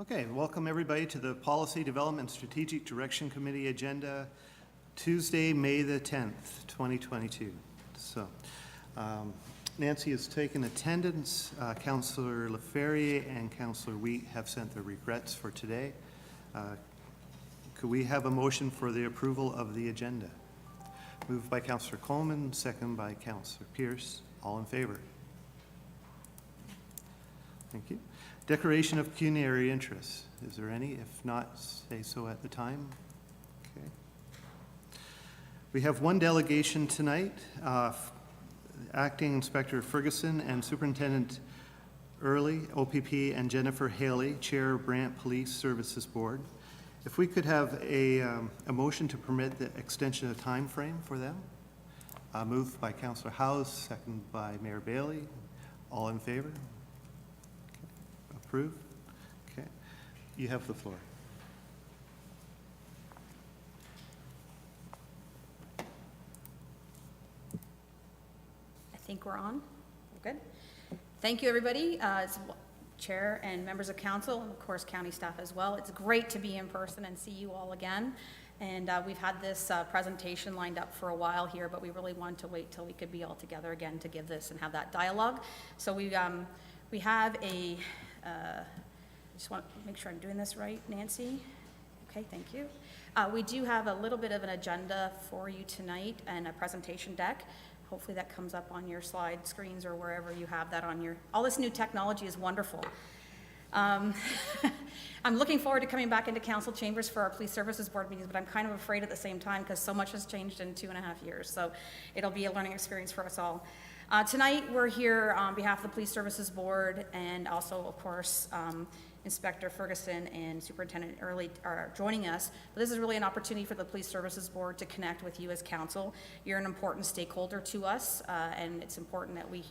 Okay, welcome everybody to the Policy Development Strategic Direction Committee agenda, Tuesday, May the 10th, 2022. So, Nancy has taken attendance. Councillor Laferriere and Councillor Wheat have sent their regrets for today. Could we have a motion for the approval of the agenda? Moved by Councillor Coleman, second by Councillor Pierce. All in favor? Thank you. Declaration of pecuniary interest. Is there any? If not, say so at the time. Okay. We have one delegation tonight. Acting Inspector Ferguson and Superintendent Earley, OPP, and Jennifer Haley, Chair, Brant Police Services Board. If we could have a motion to permit the extension of time frame for them. Moved by Councillor House, second by Mayor Bailey. All in favor? Approved? Okay. You have the floor. I think we're on. We're good. Thank you, everybody. As Chair and members of council, and of course county staff as well. It's great to be in person and see you all again. And we've had this presentation lined up for a while here, but we really wanted to wait till we could be all together again to give this and have that dialogue. So we have a just want to make sure I'm doing this right, Nancy. Okay, thank you. We do have a little bit of an agenda for you tonight and a presentation deck. Hopefully that comes up on your slide screens or wherever you have that on your, all this new technology is wonderful. I'm looking forward to coming back into council chambers for our police services board meetings, but I'm kind of afraid at the same time because so much has changed in 2.5 years. So it'll be a learning experience for us all. Tonight we're here on behalf of the Police Services Board, and also, of course, Inspector Ferguson and Superintendent Earley are joining us. But this is really an opportunity for the Police Services Board to connect with you as council. You're an important stakeholder to us, and it's important that we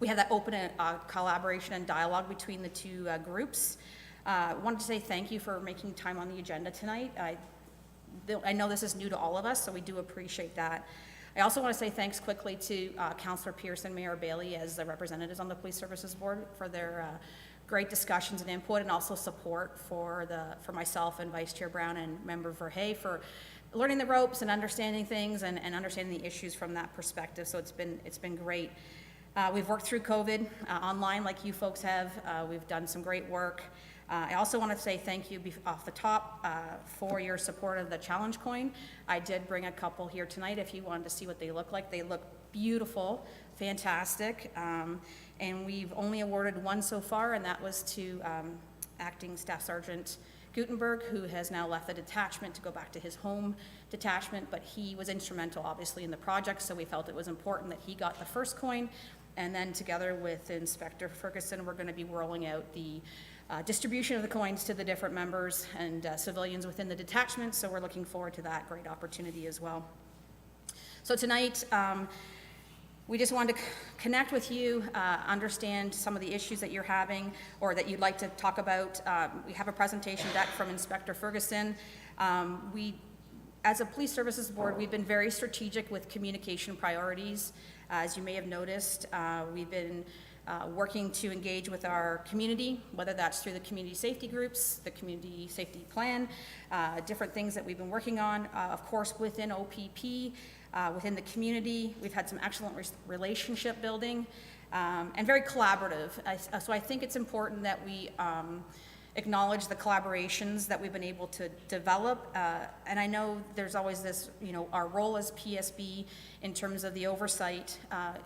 have that open collaboration and dialogue between the two groups. I wanted to say thank you for making time on the agenda tonight. I know this is new to all of us, so we do appreciate that. I also want to say thanks quickly to Councillor Pierce and Mayor Bailey as the representatives on the Police Services Board for their great discussions and input, and also support for myself and Vice Chair Brown and Member Verhey for learning the ropes and understanding things and understanding the issues from that perspective. So it's been great. We've worked through COVID online like you folks have. We've done some great work. I also want to say thank you off the top for your support of the challenge coin. I did bring a couple here tonight if you wanted to see what they look like. They look beautiful, fantastic, and we've only awarded one so far, and that was to Acting Staff Sergeant Gutenberg, who has now left the detachment to go back to his home detachment, but he was instrumental obviously in the project, so we felt it was important that he got the first coin. And then together with Inspector Ferguson, we're going to be rolling out the distribution of the coins to the different members and civilians within the detachment, so we're looking forward to that great opportunity as well. So tonight, we just wanted to connect with you, understand some of the issues that you're having or that you'd like to talk about. We have a presentation deck from Inspector Ferguson. As a Police Services Board, we've been very strategic with communication priorities. As you may have noticed, we've been working to engage with our community, whether that's through the community safety groups, the community safety plan, different things that we've been working on. Of course, within OPP, within the community, we've had some excellent relationship building and very collaborative. So I think it's important that we acknowledge the collaborations that we've been able to develop. And I know there's always this, our role as PSB in terms of the oversight.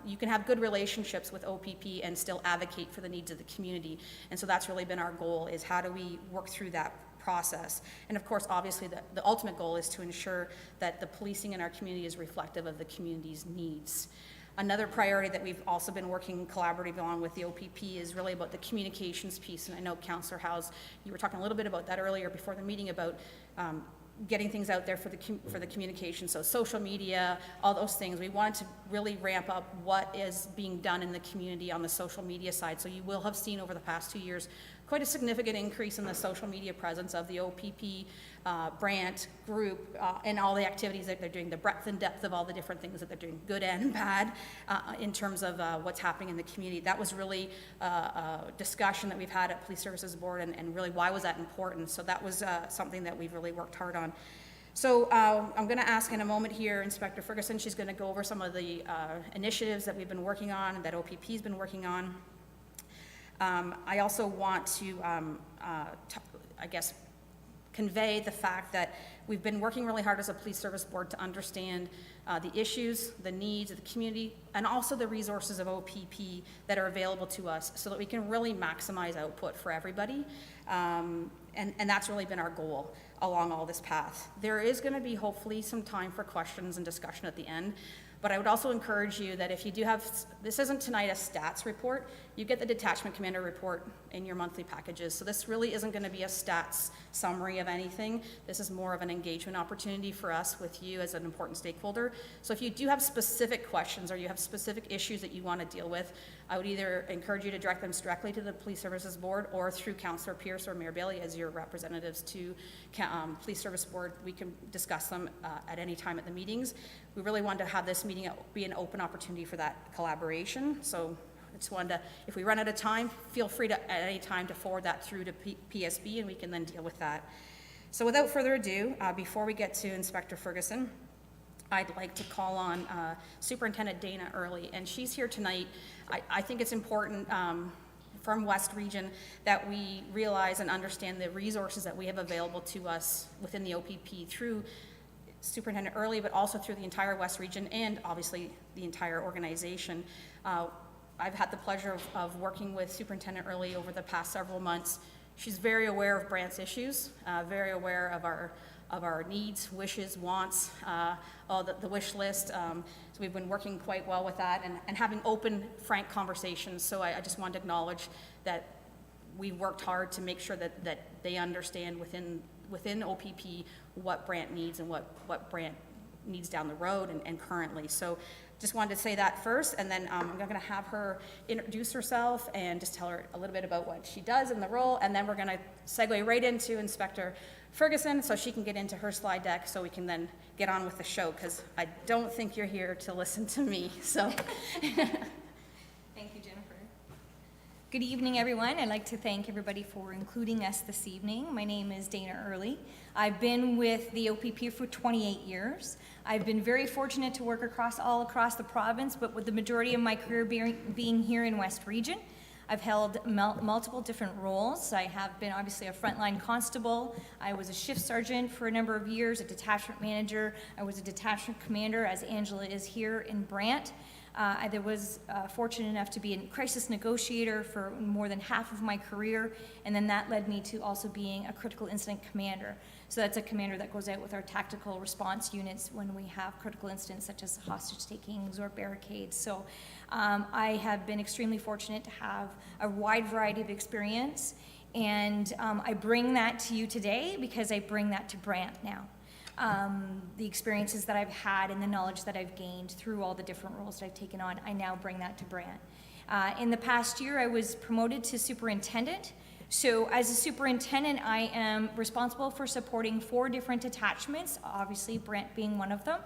You can have good relationships with OPP and still advocate for the needs of the community. And so that's really been our goal, is how do we work through that process. And of course, obviously, the ultimate goal is to ensure that the policing in our community is reflective of the community's needs. Another priority that we've also been working collaboratively on with the OPP is really about the communications piece. And I know, Councillor Howes, you were talking a little bit about that earlier before the meeting about getting things out there for the communication, so social media, all those things. We wanted to really ramp up what is being done in the community on the social media side. So you will have seen over the past 2 years quite a significant increase in the social media presence of the OPP Brant group and all the activities that they're doing, the breadth and depth of all the different things that they're doing, good and bad, in terms of what's happening in the community. That was really a discussion that we've had at Police Services Board, and really why was that important. So that was something that we've really worked hard on. So I'm going to ask in a moment here Inspector Ferguson. She's going to go over some of the initiatives that we've been working on and that OPP's been working on. I also want to, I guess, convey the fact that we've been working really hard as a Police Service Board to understand the issues, the needs of the community, and also the resources of OPP that are available to us so that we can really maximize output for everybody. And that's really been our goal along all this path. There is going to be hopefully some time for questions and discussion at the end. But I would also encourage you that if you do have, this isn't tonight a stats report, you get the detachment commander report in your monthly packages. So this really isn't going to be a stats summary of anything. This is more of an engagement opportunity for us with you as an important stakeholder. So if you do have specific questions or you have specific issues that you want to deal with, I would either encourage you to direct them directly to the Police Services Board or through Councillor Pierce or Mayor Bailey as your representatives to Police Service Board. We can discuss them at any time at the meetings. We really wanted to have this meeting be an open opportunity for that collaboration. So I just wanted to, if we run out of time, feel free to at any time to forward that through to PSB and we can then deal with that. So without further ado, before we get to Inspector Ferguson, I'd like to call on Superintendent Dana Earley, and she's here tonight. I think it's important from West Region that we realize and understand the resources that we have available to us within the OPP through Superintendent Earley, but also through the entire West Region and obviously the entire organization. I've had the pleasure of working with Superintendent Earley over the past several months. She's very aware of Brant's issues, very aware of our needs, wishes, wants, the wish list. So we've been working quite well with that and having open, frank conversations. So I just wanted to acknowledge that we've worked hard to make sure that they understand within OPP what Brant needs and what Brant needs down the road and currently. So just wanted to say that first, and then I'm going to have her introduce herself and just tell her a little bit about what she does in the role, and then we're going to segue right into Inspector Ferguson so she can get into her slide deck so we can then get on with the show, because I don't think you're here to listen to me. So Thank you, Jennifer. Good evening, everyone. I'd like to thank everybody for including us this evening. My name is Dana Earley. I've been with the OPP for 28 years. I've been very fortunate to work all across the province, but with the majority of my career being here in West Region. I've held multiple different roles. I have been obviously a frontline constable. I was a shift sergeant for a number of years, a detachment manager. I was a detachment commander, as Angela is here in Brant. I was fortunate enough to be a crisis negotiator for more than half of my career, and then that led me to also being a critical incident commander. So that's a commander that goes out with our tactical response units when we have critical incidents such as hostage takings or barricades. So I have been extremely fortunate to have a wide variety of experience, and I bring that to you today because I bring that to Brant now. The experiences that I've had and the knowledge that I've gained through all the different roles that I've taken on, I now bring that to Brant. In the past year, I was promoted to superintendent. So as a superintendent, I am responsible for supporting 4 different detachments, obviously Brant being one of them.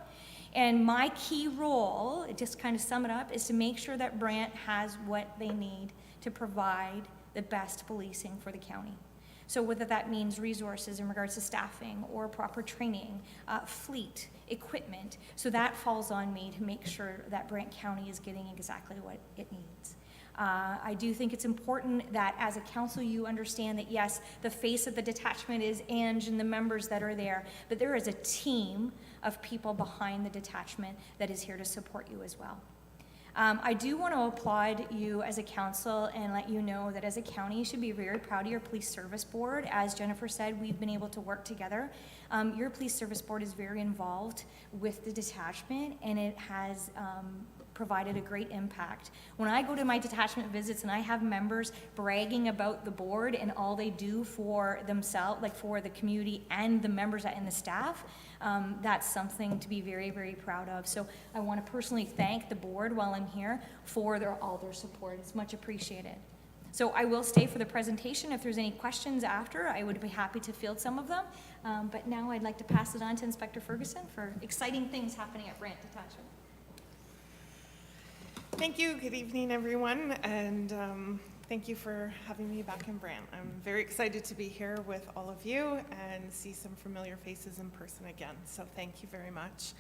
And my key role, just kind of sum it up, is to make sure that Brant has what they need to provide the best policing for the county. So whether that means resources in regards to staffing or proper training, fleet, equipment. So that falls on me to make sure that Brant County is getting exactly what it needs. I do think it's important that as a council you understand that yes, the face of the detachment is Ange and the members that are there, but there is a team of people behind the detachment that is here to support you as well. I do want to applaud you as a council and let you know that as a county you should be very proud of your police service board. As Jennifer said, we've been able to work together. Your police service board is very involved with the detachment, and it has provided a great impact. When I go to my detachment visits and I have members bragging about the board and all they do for themselves, like for the community and the members and the staff, that's something to be very, very proud of. So I want to personally thank the board while I'm here for all their support. It's much appreciated. So I will stay for the presentation. If there's any questions after, I would be happy to field some of them. But now I'd like to pass it on to Inspector Ferguson for exciting things happening at Brant Detachment. Thank you. Good evening, everyone, and thank you for having me back in Brant. I'm very excited to be here with all of you and see some familiar faces in person again, so thank you very much.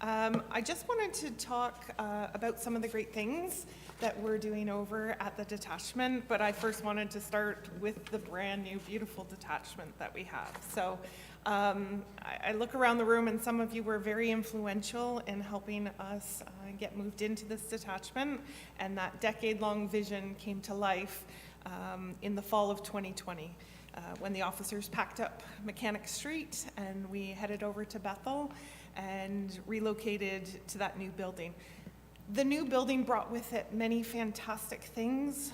I just wanted to talk about some of the great things that we're doing over at the detachment, but I first wanted to start with the brand new beautiful detachment that we have. So I look around the room, and some of you were very influential in helping us get moved into this detachment, and that decade-long vision came to life in the fall of 2020 when the officers packed up Mechanic Street and we headed over to Bethel and relocated to that new building. The new building brought with it many fantastic things.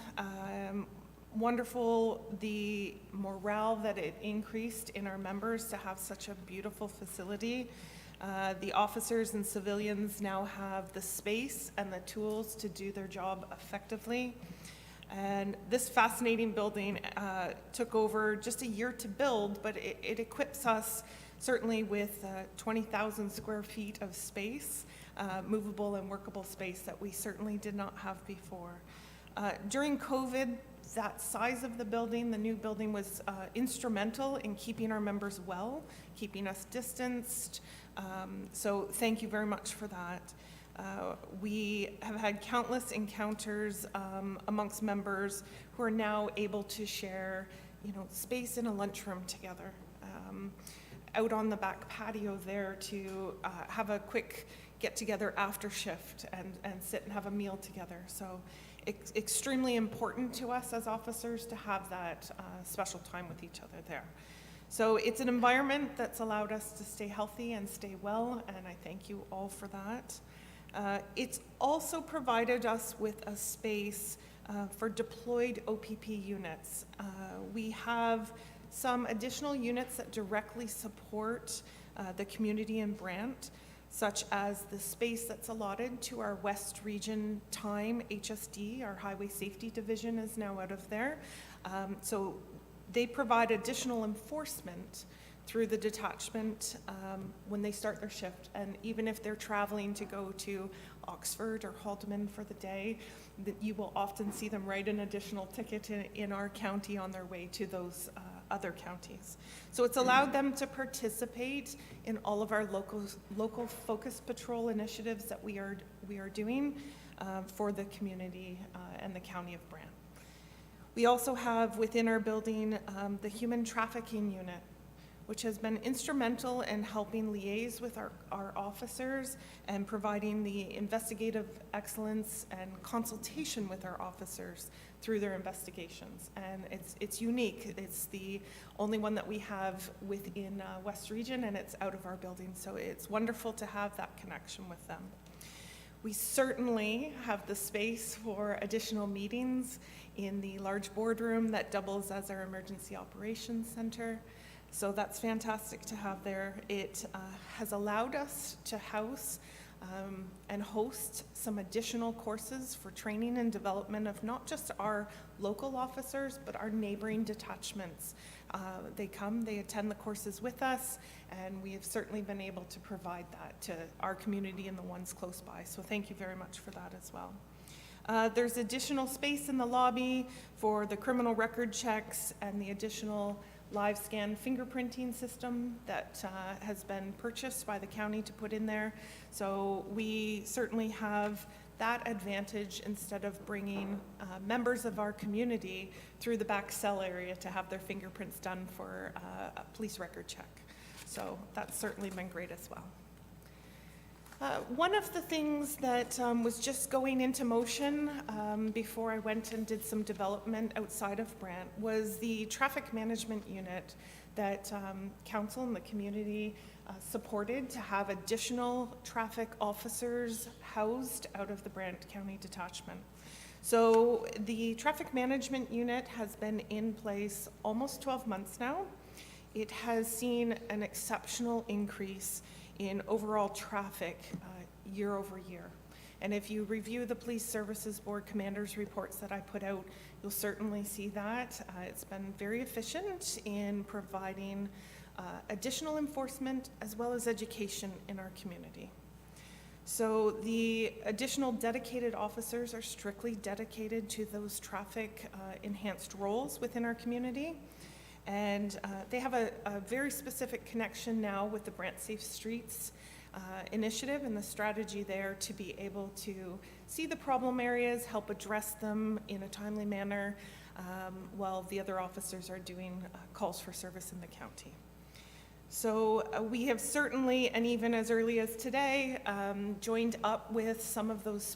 Wonderful, the morale that it increased in our members to have such a beautiful facility. The officers and civilians now have the space and the tools to do their job effectively. And this fascinating building took over just a year to build, but it equips us certainly with 20,000 square feet of space, movable and workable space that we certainly did not have before. During COVID, that size of the building, the new building, was instrumental in keeping our members well, keeping us distanced. So thank you very much for that. We have had countless encounters amongst members who are now able to share, space in a lunchroom together, out on the back patio there to have a quick get-together after shift and sit and have a meal together. So it's extremely important to us as officers to have that special time with each other there. So it's an environment that's allowed us to stay healthy and stay well, and I thank you all for that. It's also provided us with a space for deployed OPP units. We have some additional units that directly support the community in Brant, such as the space that's allotted to our West Region Time HSD, our Highway Safety Division is now out of there. So they provide additional enforcement through the detachment when they start their shift. And even if they're traveling to go to Oxford or Haldeman for the day, you will often see them write an additional ticket in our county on their way to those other counties. So it's allowed them to participate in all of our local focus patrol initiatives that we are doing for the community and the county of Brant. We also have within our building the human trafficking unit, which has been instrumental in helping liaise with our officers and providing the investigative excellence and consultation with our officers through their investigations. And it's unique. It's the only one that we have within West Region, and it's out of our building. So it's wonderful to have that connection with them. We certainly have the space for additional meetings in the large boardroom that doubles as our emergency operations center. So that's fantastic to have there. It has allowed us to house and host some additional courses for training and development of not just our local officers, but our neighboring detachments. They come, they attend the courses with us, and we have certainly been able to provide that to our community and the ones close by. So thank you very much for that as well. There's additional space in the lobby for the criminal record checks and the additional live scan fingerprinting system that has been purchased by the county to put in there. So we certainly have that advantage instead of bringing members of our community through the back cell area to have their fingerprints done for a police record check. So that's certainly been great as well. One of the things that was just going into motion before I went and did some development outside of Brant was the traffic management unit that council and the community supported to have additional traffic officers housed out of the Brant County Detachment. So the traffic management unit has been in place almost 12 months now. It has seen an exceptional increase in overall traffic year over year. And if you review the Police Services Board Commander's reports that I put out, you'll certainly see that. It's been very efficient in providing additional enforcement as well as education in our community. So the additional dedicated officers are strictly dedicated to those traffic enhanced roles within our community. And they have a very specific connection now with the Brant Safe Streets initiative and the strategy there to be able to see the problem areas, help address them in a timely manner, while the other officers are doing calls for service in the county. So we have certainly, and even as early as today, joined up with some of those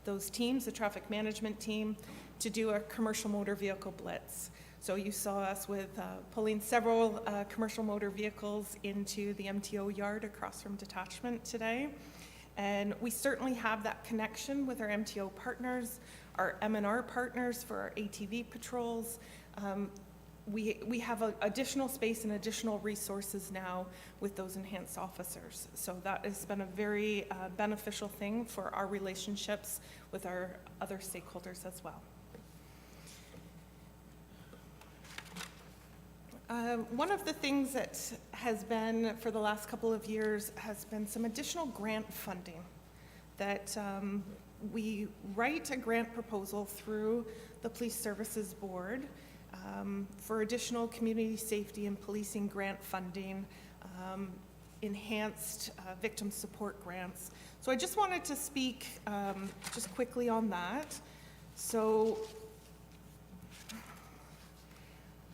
those teams, the traffic management team, to do a commercial motor vehicle blitz. So you saw us with pulling several commercial motor vehicles into the MTO yard across from detachment today. And we certainly have that connection with our MTO partners, our M&R partners for our ATV patrols. We have additional space and additional resources now with those enhanced officers. So that has been a very beneficial thing for our relationships with our other stakeholders as well. One of the things that has been for the last couple of years has been some additional grant funding that we write a grant proposal through the Police Services Board for additional community safety and policing grant funding, enhanced victim support grants. So I just wanted to speak just quickly on that. So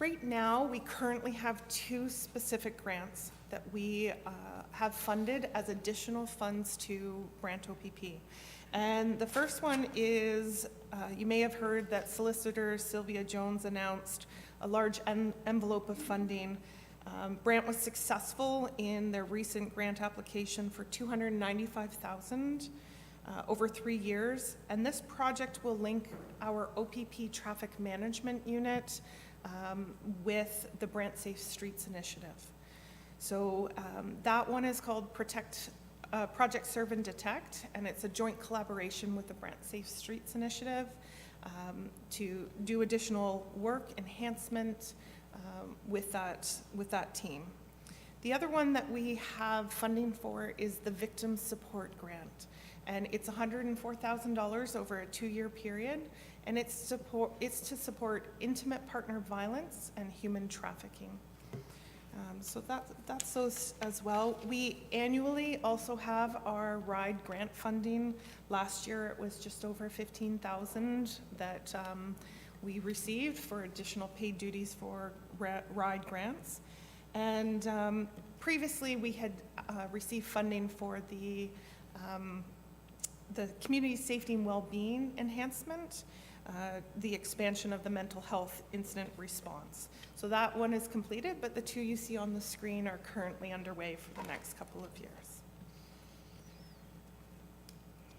right now, we currently have 2 specific grants that we have funded as additional funds to Brant OPP. And the first one is, you may have heard that Solicitor Sylvia Jones announced a large envelope of funding. Brant was successful in their recent grant application for $295,000 over 3 years. And this project will link our OPP traffic management unit with the Brant Safe Streets initiative. So that one is called Project Serve and Detect, and it's a joint collaboration with the Brant Safe Streets initiative to do additional work enhancement with that team. The other one that we have funding for is the Victim Support Grant, and it's $104,000 over a 2-year period. And it's to support intimate partner violence and human trafficking. So that's those as well. We annually also have our RIDE grant funding. Last year it was just over $15,000 that we received for additional paid duties for RIDE grants. And previously we had received funding for the community safety and well-being enhancement. The expansion of the mental health incident response. So that one is completed, but the 2 you see on the screen are currently underway for the next couple of years.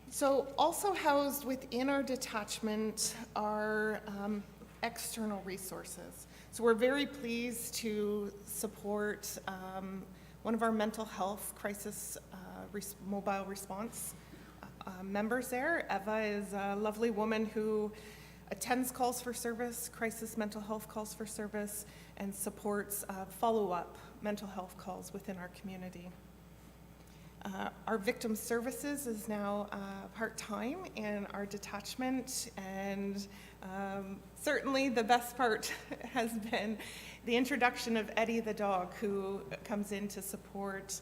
So also housed within our detachment are external resources. So we're very pleased to support one of our mental health crisis mobile response members there. Eva is a lovely woman who attends calls for service, crisis mental health calls for service, and supports follow-up mental health calls within our community. Our victim services is now part-time in our detachment, and certainly the best part has been the introduction of Eddie the dog, who comes in to support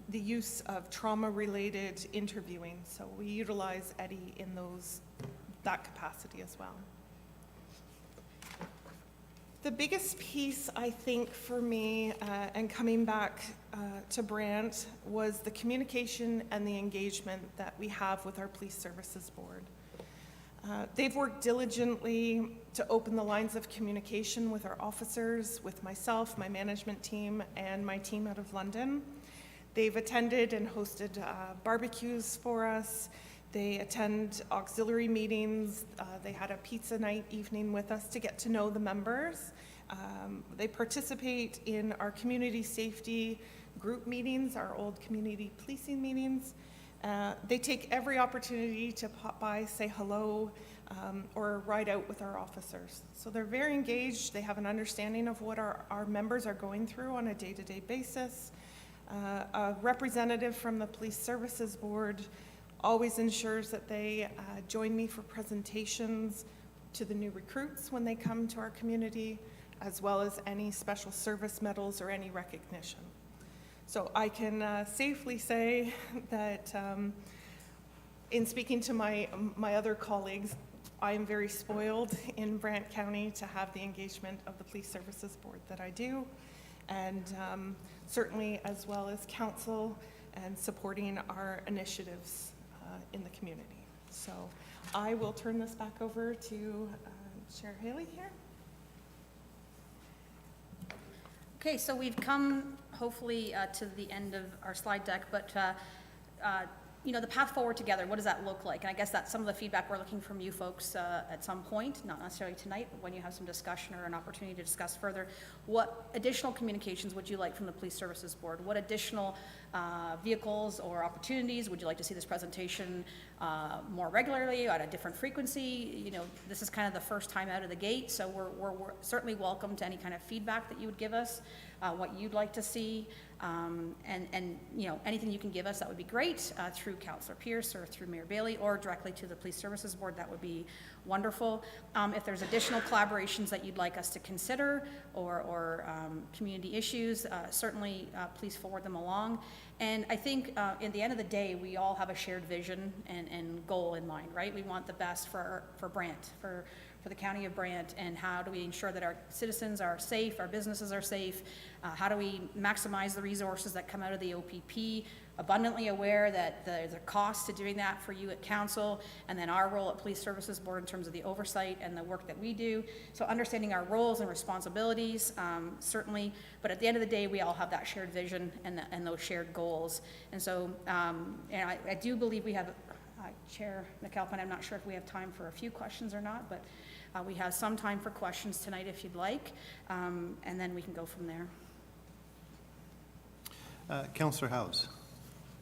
the use of trauma-related interviewing. So we utilize Eddie in that capacity as well. The biggest piece, I think, for me, and coming back to Brant was the communication and the engagement that we have with our Police Services Board. They've worked diligently to open the lines of communication with our officers, with myself, my management team, and my team out of London. They've attended and hosted barbecues for us. They attend auxiliary meetings. They had a pizza night evening with us to get to know the members. They participate in our community safety group meetings, our old community policing meetings. They take every opportunity to pop by, say hello, or ride out with our officers. So they're very engaged. They have an understanding of what our members are going through on a day-to-day basis. A representative from the Police Services Board always ensures that they join me for presentations to the new recruits when they come to our community, as well as any special service medals or any recognition. So I can safely say that in speaking to my other colleagues, I am very spoiled in Brant County to have the engagement of the Police Services Board that I do, and certainly as well as council and supporting our initiatives in the community. So I will turn this back over to Chair Haley here. Okay, so we've come hopefully to the end of our slide deck, but you know, the path forward together, what does that look like? And I guess that's some of the feedback we're looking from you folks at some point, not necessarily tonight, but when you have some discussion or an opportunity to discuss further. What additional communications would you like from the Police Services Board? What additional vehicles or opportunities would you like to see this presentation more regularly, at a different frequency? You know, this is kind of the first time out of the gate, so we're certainly welcome to any kind of feedback that you would give us, what you'd like to see. And you know, anything you can give us, that would be great, through Councillor Pierce or through Mayor Bailey or directly to the Police Services Board. That would be wonderful. If there's additional collaborations that you'd like us to consider or community issues, certainly please forward them along. And I think at the end of the day, we all have a shared vision and goal in mind, right? We want the best for Brant, for the County of Brant, and how do we ensure that our citizens are safe, our businesses are safe, how do we maximize the resources that come out of the OPP, abundantly aware that there's a cost to doing that for you at council, and then our role at Police Services Board in terms of the oversight and the work that we do. So understanding our roles and responsibilities, certainly, but at the end of the day, we all have that shared vision and those shared goals. And so, and I do believe we have, Chair McAlpine, I'm not sure if we have time for a few questions or not, but we have some time for questions tonight if you'd like, and then we can go from there. Councillor Howes.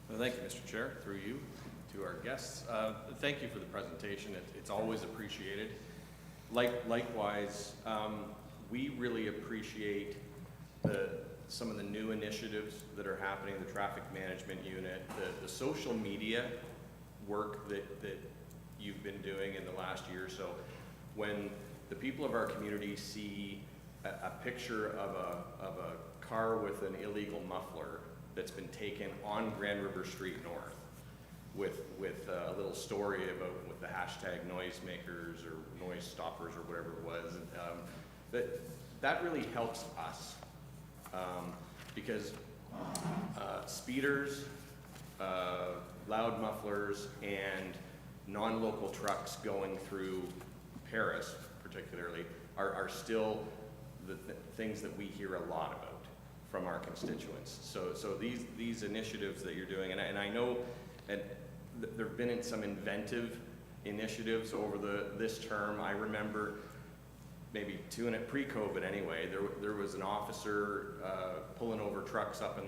Well, thank you, Mr. Chair, through you to our guests. Thank you for the presentation. It's always appreciated. Likewise, we really appreciate some of the new initiatives that are happening, the traffic management unit, the social media work that you've been doing in the last year or so. When the people of our community see a picture of a car with an illegal muffler that's been taken on Grand River Street North with a little story about with the hashtag noisemakers or noise stoppers or whatever it was, that really helps us because speeders, loud mufflers, and non-local trucks going through Paris particularly are still the things that we hear a lot about from our constituents. So these initiatives that you're doing, and I know that there have been some inventive initiatives over this term. I remember maybe two in it pre-COVID anyway. There was an officer pulling over trucks up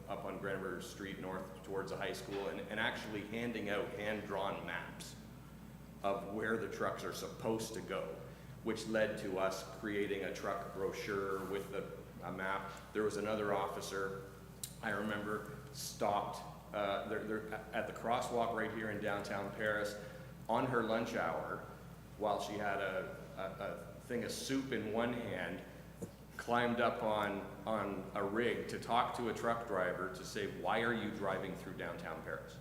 on Grand River Street North towards the high school and actually handing out hand-drawn maps of where the trucks are supposed to go, which led to us creating a truck brochure with a map. There was another officer, I remember, stopped they're at the crosswalk right here in downtown Paris on her lunch hour while she had a thing of soup in one hand, climbed up on a rig to talk to a truck driver to say, why are you driving through downtown Paris?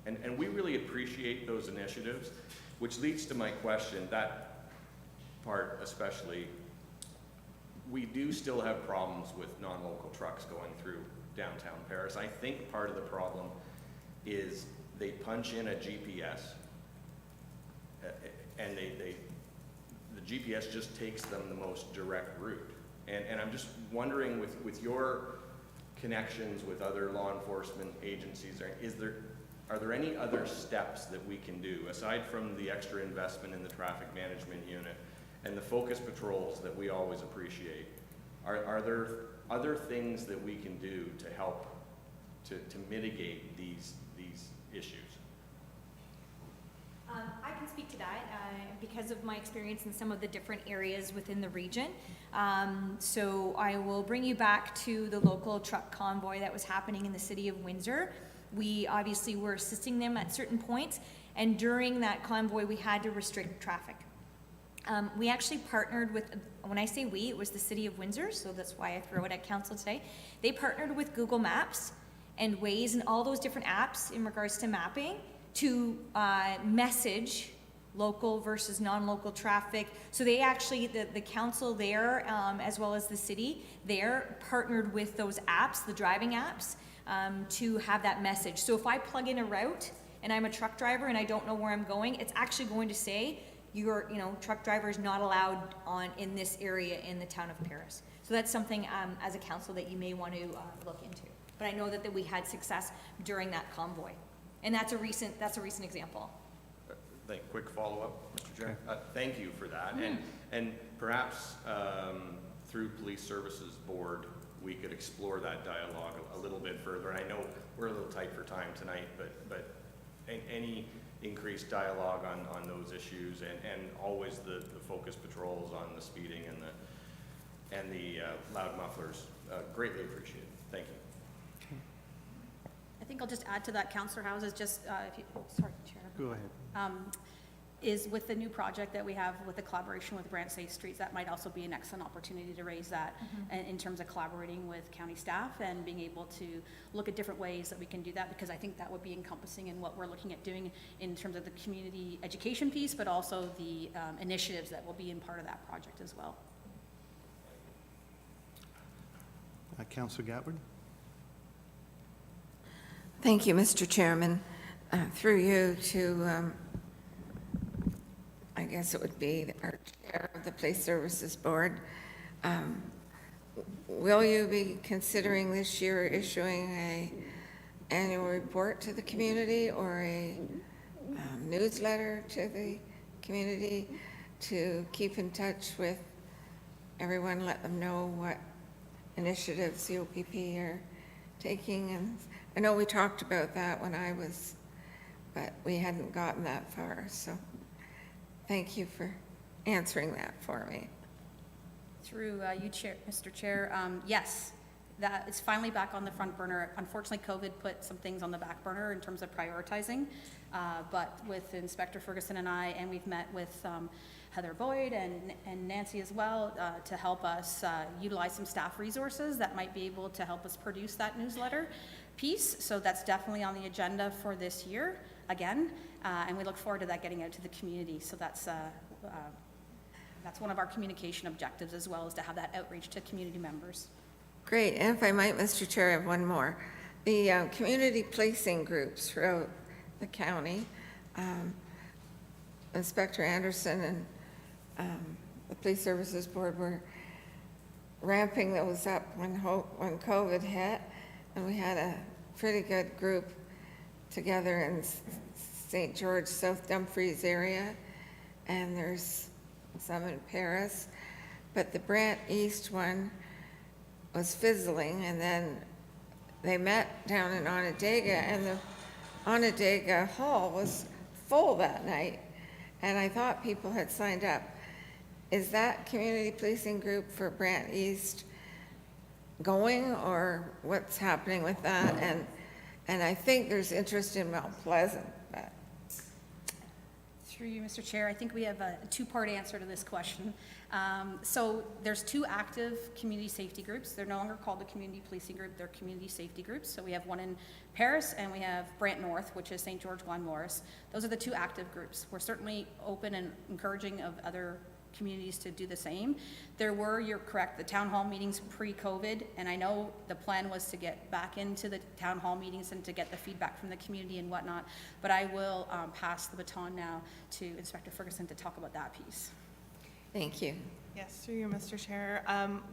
And we really appreciate those initiatives, which leads to my question, that part especially. We do still have problems with non-local trucks going through downtown Paris. I think part of the problem is they punch in a GPS, and the GPS just takes them the most direct route. And I'm just wondering, with your connections with other law enforcement agencies, are there any other steps that we can do, aside from the extra investment in the traffic management unit and the focus patrols that we always appreciate? Are there other things that we can do to help to mitigate these issues? I can speak to that because of my experience in some of the different areas within the region. So I will bring you back to the local truck convoy that was happening in the city of Windsor. We obviously were assisting them at certain points, and during that convoy we had to restrict traffic. We actually partnered with, when I say we, it was the city of Windsor, so that's why I throw it at council today. They partnered with Google Maps and Waze and all those different apps in regards to mapping to message local versus non-local traffic. So they actually, the council there, as well as the city there, partnered with those apps, the driving apps, to have that message. So if I plug in a route and I'm a truck driver and I don't know where I'm going, it's actually going to say, truck driver is not allowed in this area in the town of Paris. So that's something as a council that you may want to look into. But I know that we had success during that convoy. And that's a recent example. Quick follow-up, Mr. Chair. Thank you for that. And perhaps through Police Services Board, we could explore that dialogue a little bit further. I know we're a little tight for time tonight, but any increased dialogue on those issues, and always the focus patrols on the speeding and the loud mufflers, greatly appreciated. Thank you. I think I'll just add to that, Councillor House, is just, sorry, Chair. Go ahead. Is with the new project that we have with the collaboration with Brant Safe Streets, that might also be an excellent opportunity to raise that in terms of collaborating with county staff and being able to look at different ways that we can do that, because I think that would be encompassing in what we're looking at doing in terms of the community education piece, but also the initiatives that will be in part of that project as well. Councillor Gatward? Thank you, Mr. Chairman. Through you to, I guess it would be our chair of the Police Services Board. Will you be considering this year issuing an annual report to the community or a newsletter to the community to keep in touch with everyone, let them know what initiatives the OPP are taking? And I know we talked about that when I was, but we hadn't gotten that far, so thank you for answering that for me. Through you, Chair, Mr. Chair, yes, that it's finally back on the front burner. Unfortunately, COVID put some things on the back burner in terms of prioritizing, but with Inspector Ferguson and I, and we've met with Heather Boyd and Nancy as well to help us utilize some staff resources that might be able to help us produce that newsletter piece. So that's definitely on the agenda for this year again, and we look forward to that getting out to the community. So that's one of our communication objectives as well, is to have that outreach to community members. Great, and if I might, Mr. Chair, I have one more. The community policing groups throughout the county, Inspector Anderson and the Police Services Board were ramping those up when COVID hit, and we had a pretty good group together in St. George, South Dumfries area, and there's some in Paris, but the Brant East one was fizzling, and then they met down in Onondaga, and the Onondaga Hall was full that night, and I thought people had signed up. Is that community policing group for Brant East going, or what's happening with that? And I think there's interest in Mount Pleasant, but. Through you, Mr. Chair, I think we have a two-part answer to this question. So there's two active community safety groups. They're no longer called the community policing group, they're community safety groups. So we have one in Paris, and we have Brant North, which is St. George Glen Morris. Those are the two active groups. We're certainly open and encouraging of other communities to do the same. There were, you're correct, the town hall meetings pre-COVID, and I know the plan was to get back into the town hall meetings and to get the feedback from the community and whatnot, but I will pass the baton now to Inspector Ferguson to talk about that piece. Thank you. Yes, through you, Mr. Chair.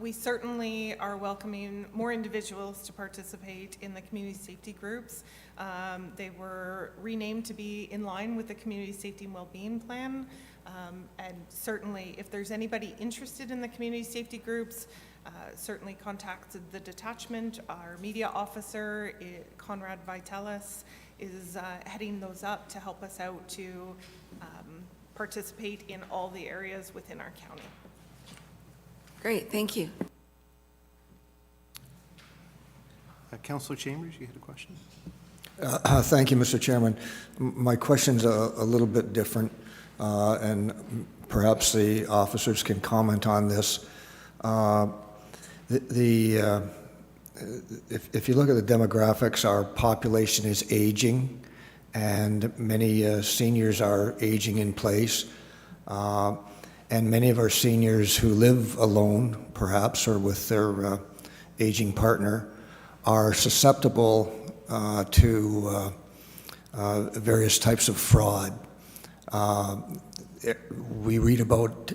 We certainly are welcoming more individuals to participate in the community safety groups. They were renamed to be in line with the Community Safety and Wellbeing Plan. And certainly, if there's anybody interested in the community safety groups, certainly contact the detachment. Our media officer, Conrad Vitalis, is heading those up to help us out to participate in all the areas within our county. Great, thank you. Councillor Chambers, you had a question? Thank you, Mr. Chairman. My question's a little bit different, and perhaps the officers can comment on this. If you look at the demographics, our population is aging, and many seniors are aging in place. And many of our seniors who live alone, perhaps, or with their aging partner, are susceptible to various types of fraud. We read about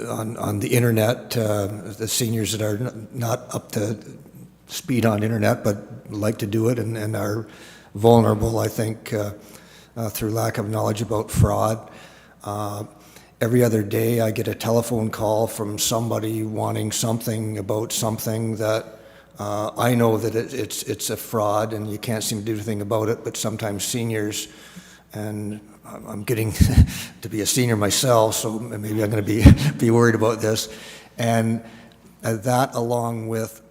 on the internet the seniors that are not up to speed on internet but like to do it and are vulnerable, I think, through lack of knowledge about fraud. Every other day I get a telephone call from somebody wanting something about something that I know that it's a fraud and you can't seem to do anything about it, but sometimes seniors, and I'm getting to be a senior myself, so maybe I'm going to be worried about this. And that, along with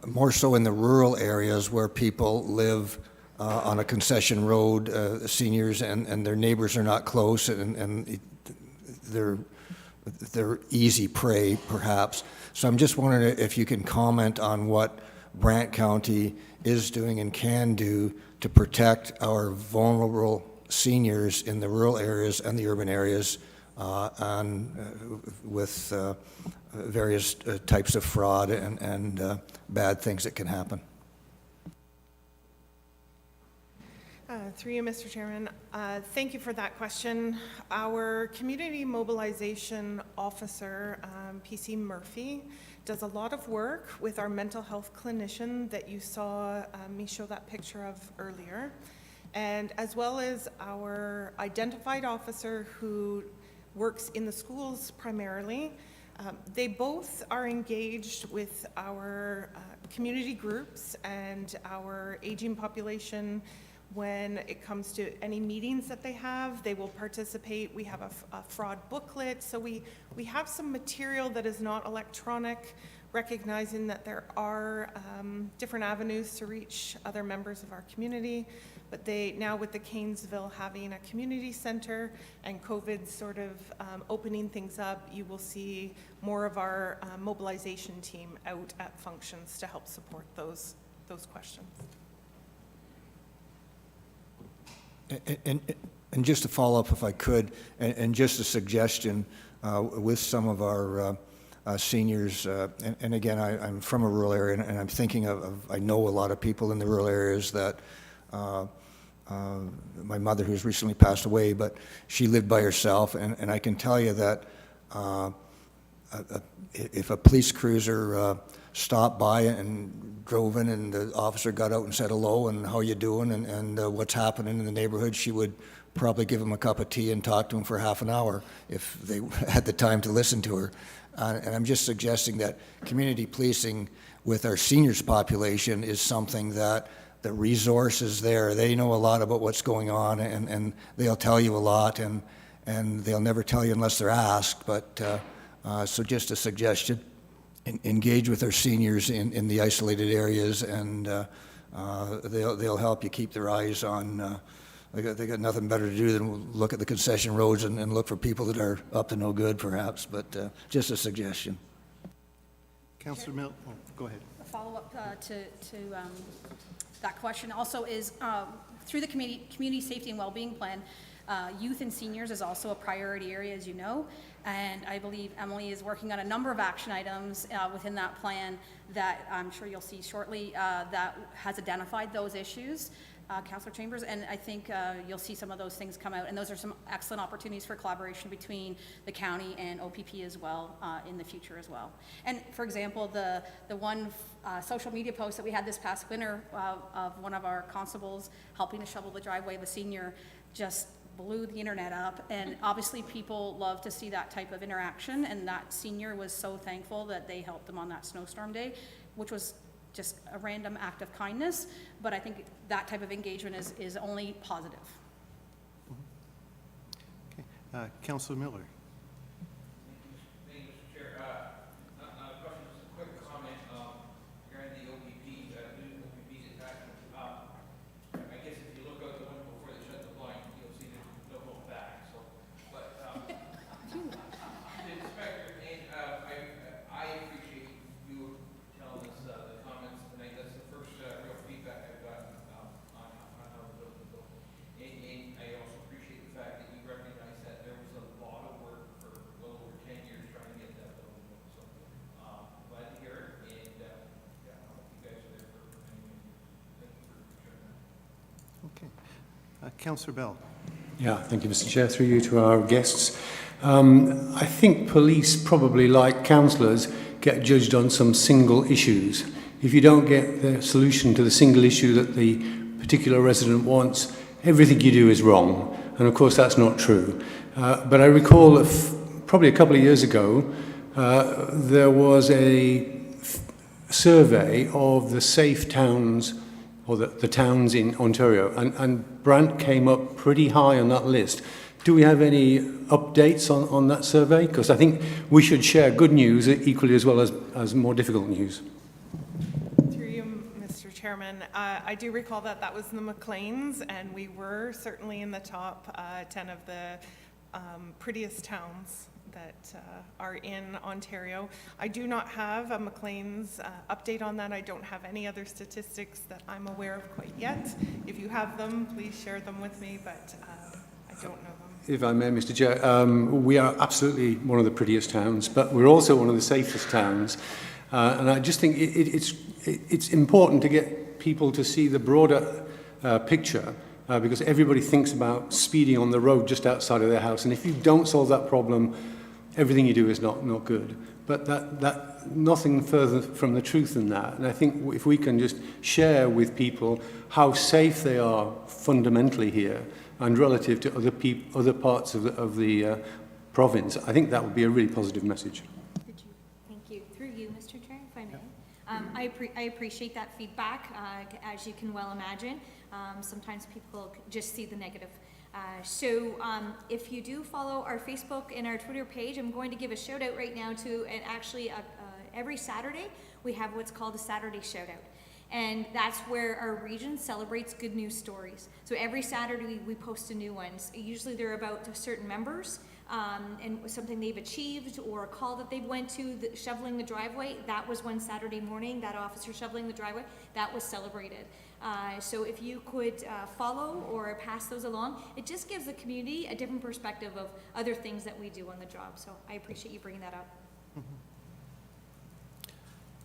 more so in the rural areas where people live on a concession road, seniors and their neighbors are not close, and they're easy prey, perhaps. So I'm just wondering if you can comment on what Brant County is doing and can do to protect our vulnerable seniors in the rural areas and the urban areas with various types of fraud and bad things that can happen. Through you, Mr. Chairman. Thank you for that question. Our community mobilization officer, PC Murphy, does a lot of work with our mental health clinician that you saw me show that picture of earlier, and as well as our identified officer who works in the schools primarily. They both are engaged with our community groups and our aging population. When it comes to any meetings that they have, they will participate. We have a fraud booklet, so we have some material that is not electronic, recognizing that there are different avenues to reach other members of our community. But now with the Canesville having a community center and COVID sort of opening things up, you will see more of our mobilization team out at functions to help support those questions. And just to follow up, if I could, and just a suggestion with some of our seniors, and again, I'm from a rural area, and I'm thinking I know a lot of people in the rural areas that my mother, who's recently passed away, but she lived by herself, and I can tell you that if a police cruiser stopped by and drove in and the officer got out and said hello and how you doing and what's happening in the neighborhood, she would probably give him a cup of tea and talk to him for half an hour if they had the time to listen to her. And I'm just suggesting that community policing with our seniors population is something that the resource is there. They know a lot about what's going on, and they'll tell you a lot, and they'll never tell you unless they're asked. But so just a suggestion. Engage with our seniors in the isolated areas, and they'll help you keep their eyes on. They got nothing better to do than look at the concession roads and look for people that are up to no good, perhaps. But just a suggestion. Councillor Mill, oh, go ahead. A follow-up to that question also is through the community safety and well-being plan, Youth and seniors is also a priority area, as you know, and I believe Emily is working on a number of action items within that plan that I'm sure you'll see shortly that has identified those issues, Councillor Chambers, and I think you'll see some of those things come out, and those are some excellent opportunities for collaboration between the county and OPP as well in the future as well. And for example, the one social media post that we had this past winter of one of our constables helping to shovel the driveway of a senior just blew the internet up, and obviously people love to see that type of interaction, and that senior was so thankful that they helped them on that snowstorm day, which was just a random act of kindness, but I think that type of engagement is only positive. Okay. Councillor Miller. Thank you, Mr. Chair. Not a question, just a quick comment regarding the OPP, new OPP's attachment. I guess if you look out the window before they shut the blind, you'll see there's no going back. So, but the inspector, and I appreciate you telling us the comments tonight. That's the first real feedback I've gotten on how the building built. And I also appreciate the fact that you recognize that there was a lot of work for well over 10 years trying to get that building built. So glad to hear it, and yeah, I hope you guys are there for many, many years. Thank you for sharing that. Okay. Councillor Bell. Yeah, thank you, Mr. Chair. Through you to our guests. I think police, probably like councillors, get judged on some single issues. If you don't get the solution to the single issue that the particular resident wants, everything you do is wrong. And of course, that's not true. But I recall probably a couple of years ago, there was a survey of the safe towns, or the towns in Ontario, and Brant came up pretty high on that list. Do we have any updates on that survey? Because I think we should share good news equally as well as more difficult news. Through you, Mr. Chairman, I do recall that that was the McLeans, and we were certainly in the top 10 of the prettiest towns that are in Ontario. I do not have a McLean's update on that. I don't have any other statistics that I'm aware of quite yet. If you have them, please share them with me, but I don't know them. If I may, Mr. Chair, we are absolutely one of the prettiest towns, but we're also one of the safest towns. And I just think it's important to get people to see the broader picture, because everybody thinks about speeding on the road just outside of their house. And if you don't solve that problem, everything you do is not good. But that nothing further from the truth than that. And I think if we can just share with people how safe they are fundamentally here and relative to other parts of the province, I think that would be a really positive message. Thank you. Through you, Mr. Chair, if I may. I appreciate that feedback, as you can well imagine. Sometimes people just see the negative. So if you do follow our Facebook and our Twitter page, I'm going to give a shout out right now to, and actually every Saturday, we have what's called a Saturday shout out. And that's where our region celebrates good news stories. So every Saturday we post a new one. Usually they're about certain members and something they've achieved or a call that they went to, shoveling the driveway. That was one Saturday morning, that officer shoveling the driveway, that was celebrated. So if you could follow or pass those along, it just gives the community a different perspective of other things that we do on the job. So I appreciate you bringing that up.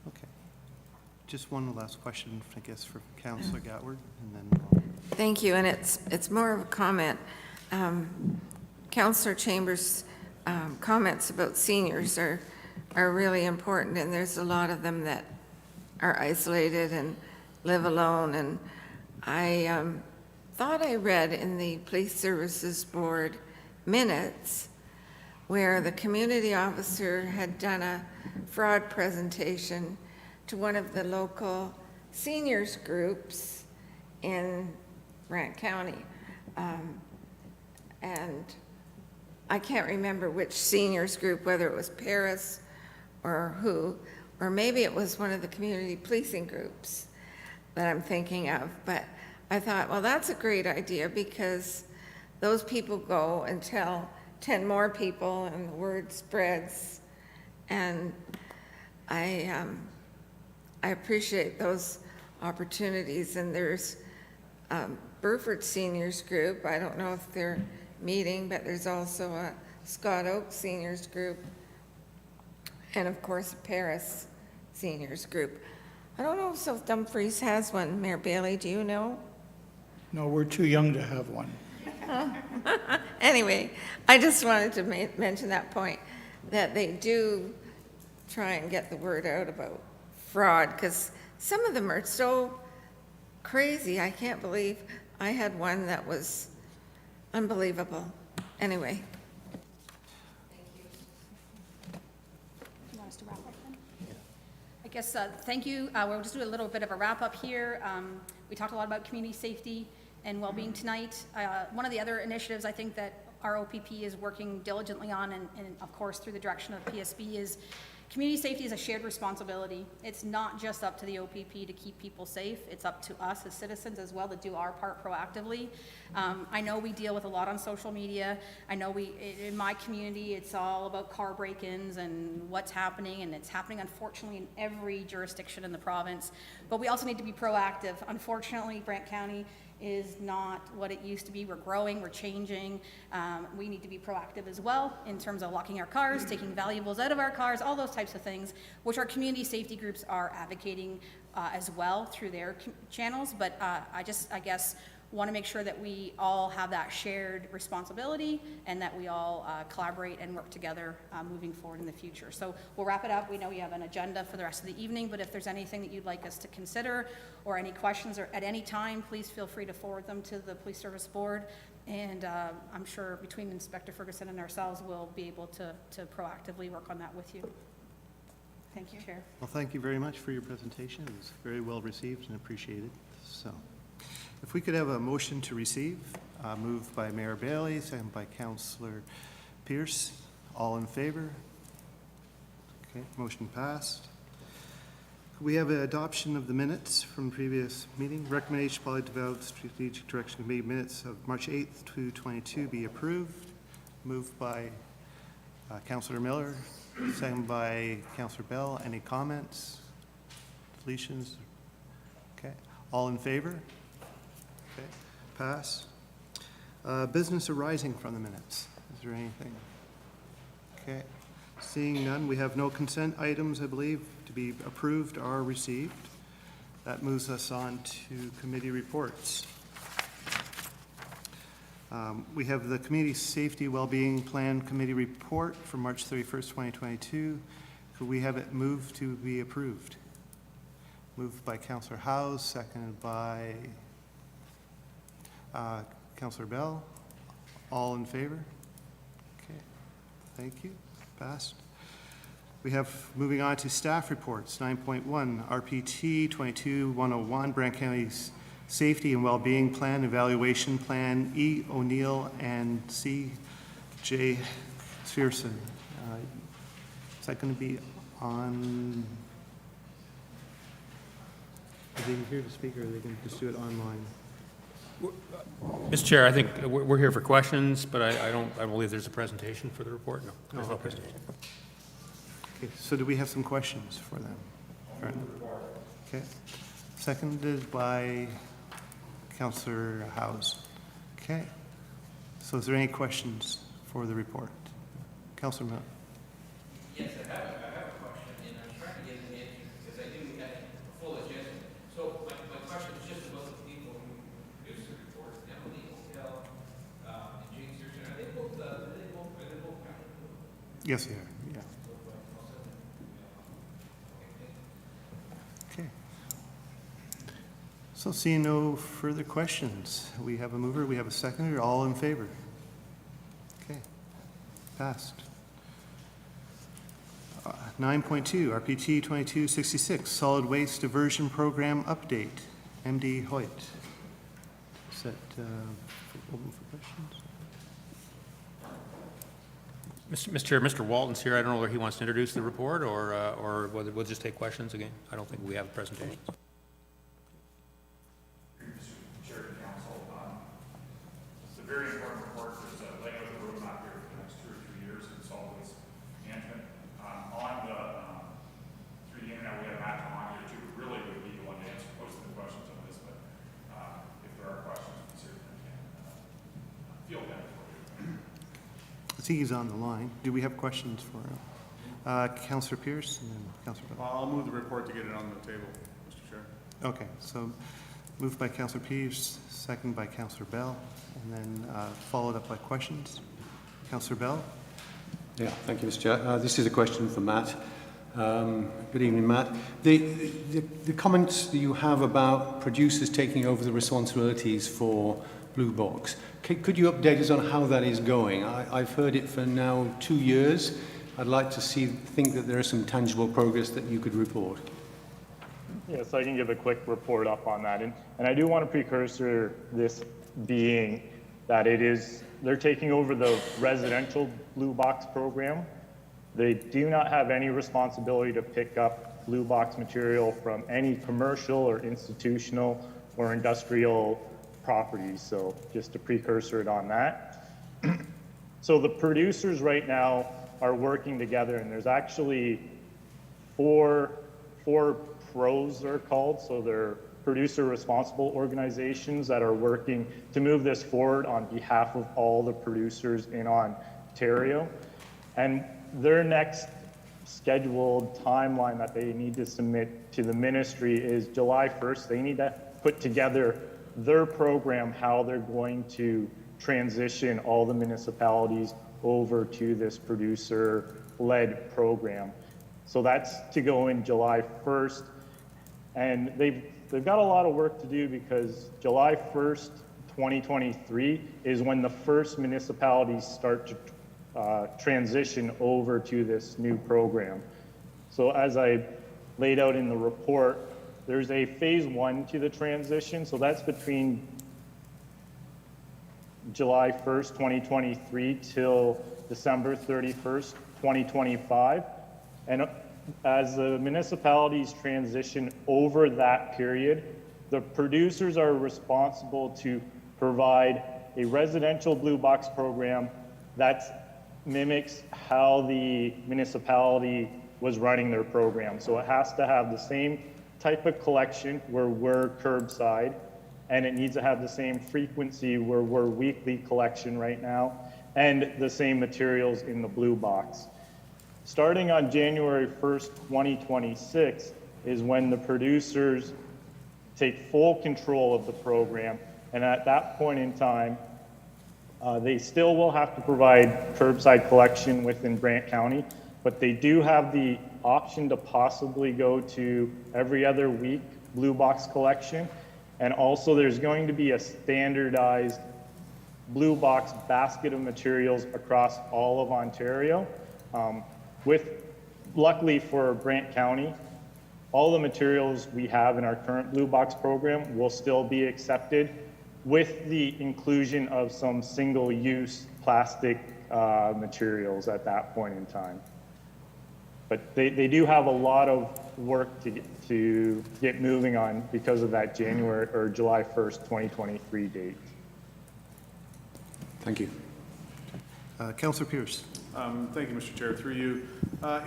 Okay. Just one last question, I guess, for Councillor Gatward, and then we'll... Thank you, and it's more of a comment. Councillor Chambers' comments about seniors are really important, and there's a lot of them that are isolated and live alone. And I thought I read in the Police Services Board minutes where the community officer had done a fraud presentation to one of the local seniors groups in Brant County. And I can't remember which seniors group, whether it was Paris or who, or maybe it was one of the community policing groups that I'm thinking of. But I thought, well, that's a great idea, because those people go and tell 10 more people and the word spreads. And I appreciate those opportunities. And there's Burford Seniors Group. I don't know if they're meeting, but there's also a Scott Oak Seniors Group, and of course, a Paris Seniors Group. I don't know if South Dumfries has one. Mayor Bailey, do you know? No, we're too young to have one. Anyway, I just wanted to mention that point, that they do try and get the word out about fraud, because some of them are so crazy. I can't believe I had one that was unbelievable. Anyway. You want us to wrap up then? I guess, thank you. We'll just do a little bit of a wrap-up here. We talked a lot about community safety and well-being tonight. One of the other initiatives I think that our OPP is working diligently on, and of course through the direction of PSB, is community safety is a shared responsibility. It's not just up to the OPP to keep people safe. It's up to us as citizens as well to do our part proactively. I know we deal with a lot on social media. I know in my community, it's all about car break-ins and what's happening, and it's happening unfortunately in every jurisdiction in the province. But we also need to be proactive. Unfortunately, Brant County is not what it used to be. We're growing, we're changing. We need to be proactive as well in terms of locking our cars, taking valuables out of our cars, all those types of things, which our community safety groups are advocating as well through their channels. But I guess, want to make sure that we all have that shared responsibility and that we all collaborate and work together moving forward in the future. So we'll wrap it up. We know we have an agenda for the rest of the evening, but if there's anything that you'd like us to consider or any questions or at any time, please feel free to forward them to the Police Service Board. And I'm sure between Inspector Ferguson and ourselves, we'll be able to proactively work on that with you. Thank you, Chair. Well, thank you very much for your presentation. It was very well received and appreciated. So, if we could have a motion to receive, moved by Mayor Bailey, seconded by Councillor Pierce. All in favor? Okay, motion passed. Could we have an adoption of the minutes from the previous meeting? Recommendation probably developed strategic direction committee minutes of March 8th, 2022 be approved. Moved by Councillor Miller, seconded by Councillor Bell. Any comments? Deletions? Okay. All in favor? Okay, pass. Business arising from the minutes. Is there anything? Okay, seeing none, we have no consent items, I believe, to be approved or received. That moves us on to committee reports. We have the Community Safety Wellbeing Plan Committee report from March 31st, 2022. Could we have it moved to be approved? Moved by Councillor Howes, seconded by Councillor Bell. All in favor? Okay, thank you. Passed. We have, moving on to staff reports, 9.1, RPT 22-101, Brant County's Safety and Wellbeing Plan, Evaluation Plan, E. O'Neill and C. J. Searson. Is that going to be on? Are they here to speak, or are they going to just do it online? Mr. Chair, I think we're here for questions, but I don't believe there's a presentation for the report. No, there's no presentation. Okay, so do we have some questions for them? All right. Okay, seconded by Councillor Howes. Okay, so is there any questions for the report? Councillor Miller. Yes, I have a question, and I'm trying to get an answer because I do have a full agenda. So my question is just about the people who produce the report, Emily O'Neill and Jane Searson. Are they both counted? Yes, they are. Yeah. Okay. So seeing no further questions, we have a mover, we have a seconder, all in favor? Okay, passed. 9.2, RPT 2266, Solid Waste Diversion Program Update, MD Hoyt. Is that open for questions? Mr. Chair, Mr. Walton's here. I don't know whether he wants to introduce the report or whether we'll just take questions again. I don't think we have presentations. Chair and Council, it's a very important report. There's a laying out the roadmap here for the next 2 or 3 years in solid waste management. Through the internet, we have Matt on here too, who really would be the one to answer most of the questions on this, but if there are questions, we certainly can field them for you. see he's on the line. Do we have questions for him? Councillor Pierce and then Councillor Bell. I'll move the report to get it on the table, Mr. Chair. Okay, so moved by Councillor Pierce, second by Councillor Bell, and then followed up by questions. Councillor Bell? Yeah, thank you, Mr. Chair. This is a question for Matt. Good evening, Matt. The comments that you have about producers taking over the responsibilities for Blue Box, could you update us on how that is going? I've heard it for now 2 years. I'd like to think that there is some tangible progress that you could report. Yes, I can give a quick report up on that. And I do want to precursor this being that they're taking over the residential Blue Box program. They do not have any responsibility to pick up Blue Box material from any commercial or institutional or industrial properties. So just a precursor it on that. So the producers right now are working together, and there's actually four pros they're called. So they're producer responsible organizations that are working to move this forward on behalf of all the producers in Ontario. And their next scheduled timeline that they need to submit to the ministry is July 1st. They need to put together their program, how they're going to transition all the municipalities over to this producer-led program. So that's to go in July 1st. And they've got a lot of work to do because July 1st, 2023 is when the first municipalities start to transition over to this new program. So as I laid out in the report, there's a phase 1 to the transition. So that's between July 1st, 2023 till December 31st, 2025. And as the municipalities transition over that period, the producers are responsible to provide a residential Blue Box program that mimics how the municipality was running their program. So it has to have the same type of collection where we're curbside, and it needs to have the same frequency where we're weekly collection right now, and the same materials in the Blue Box. Starting on January 1st, 2026 is when the producers take full control of the program, and at that point in time, they still will have to provide curbside collection within Brant County, but they do have the option to possibly go to every other week Blue Box collection. And also there's going to be a standardized Blue Box basket of materials across all of Ontario. Luckily for Brant County, all the materials we have in our current Blue Box program will still be accepted with the inclusion of some single-use plastic materials at that point in time. But they do have a lot of work to get moving on because of that January or July 1st, 2023 date. Thank you. Councillor Pierce. Thank you, Mr. Chair. Through you.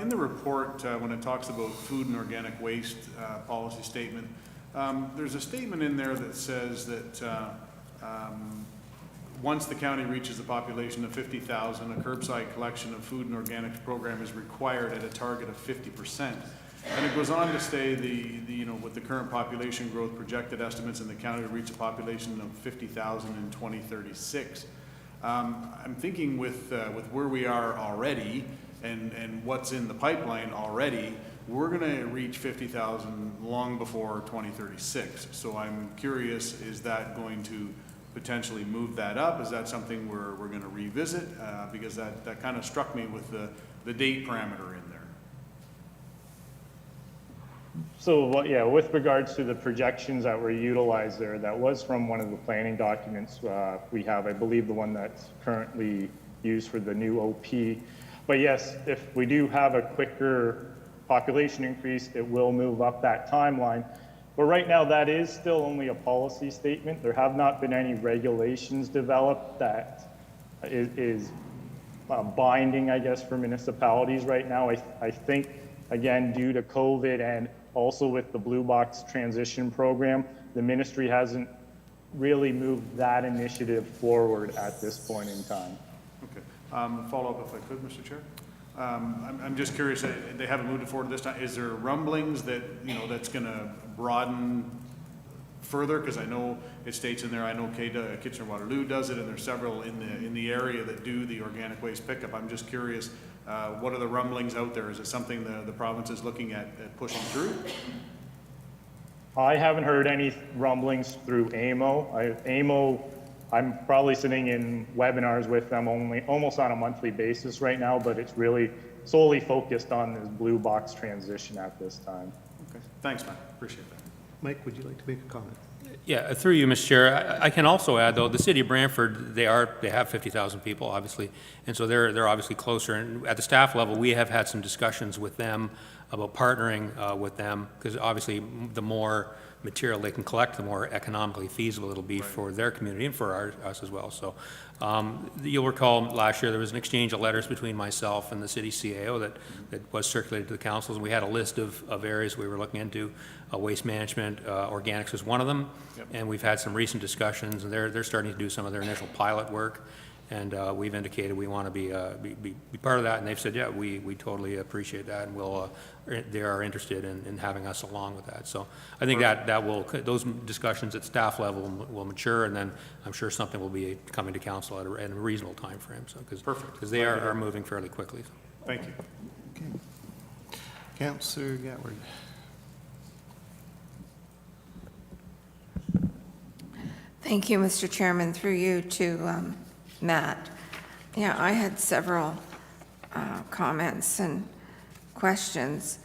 In the report, when it talks about food and organic waste policy statement, there's a statement in there that says that once the county reaches a population of 50,000, a curbside collection of food and organics program is required at a target of 50%. And it goes on to say with the current population growth projected estimates in the county to reach a population of 50,000 in 2036. I'm thinking with where we are already and what's in the pipeline already, we're going to reach 50,000 long before 2036. So I'm curious, is that going to potentially move that up? Is that something we're going to revisit? Because that kind of struck me with the date parameter in there. So yeah, with regards to the projections that were utilized there, that was from one of the planning documents we have, I believe the one that's currently used for the new OP. But yes, if we do have a quicker population increase, it will move up that timeline. But right now, that is still only a policy statement. There have not been any regulations developed that is binding, I guess, for municipalities right now. I think, again, due to COVID and also with the Blue Box transition program, the ministry hasn't really moved that initiative forward at this point in time. Okay. Follow up if I could, Mr. Chair. I'm just curious, they haven't moved it forward this time. Is there rumblings that, that's going to broaden further? Because I know it states in there, I know Kitchener-Waterloo does it, and there's several in the area that do the organic waste pickup. I'm just curious, what are the rumblings out there? Is it something the province is looking at pushing through? I haven't heard any rumblings through AMO. I'm probably sitting in webinars with them almost on a monthly basis right now, but it's really solely focused on this blue box transition at this time. Okay, thanks, Matt. Appreciate that. Mike, would you like to make a comment? Yeah, through you, Mr. Chair, I can also add, though, the city of Brantford, they have 50,000 people, obviously, and so they're obviously closer. And at the staff level, we have had some discussions with them about partnering with them, because obviously the more material they can collect, the more economically feasible it'll be for their community and for us as well. So you'll recall last year there was an exchange of letters between myself and the city CAO that was circulated to the councils, and we had a list of areas we were looking into. Waste management, organics was one of them, and we've had some recent discussions, and they're starting to do some of their initial pilot work, and we've indicated we want to be part of that, and they've said, yeah, we totally appreciate that, and they are interested in having us along with that. So I think those discussions at staff level will mature, and then I'm sure something will be coming to council in a reasonable time frame. So because they are moving fairly quickly. So. Thank you. Okay. Councillor Gatward. Thank you, Mr. Chairman. Through you to Matt. Yeah, I had several comments and questions.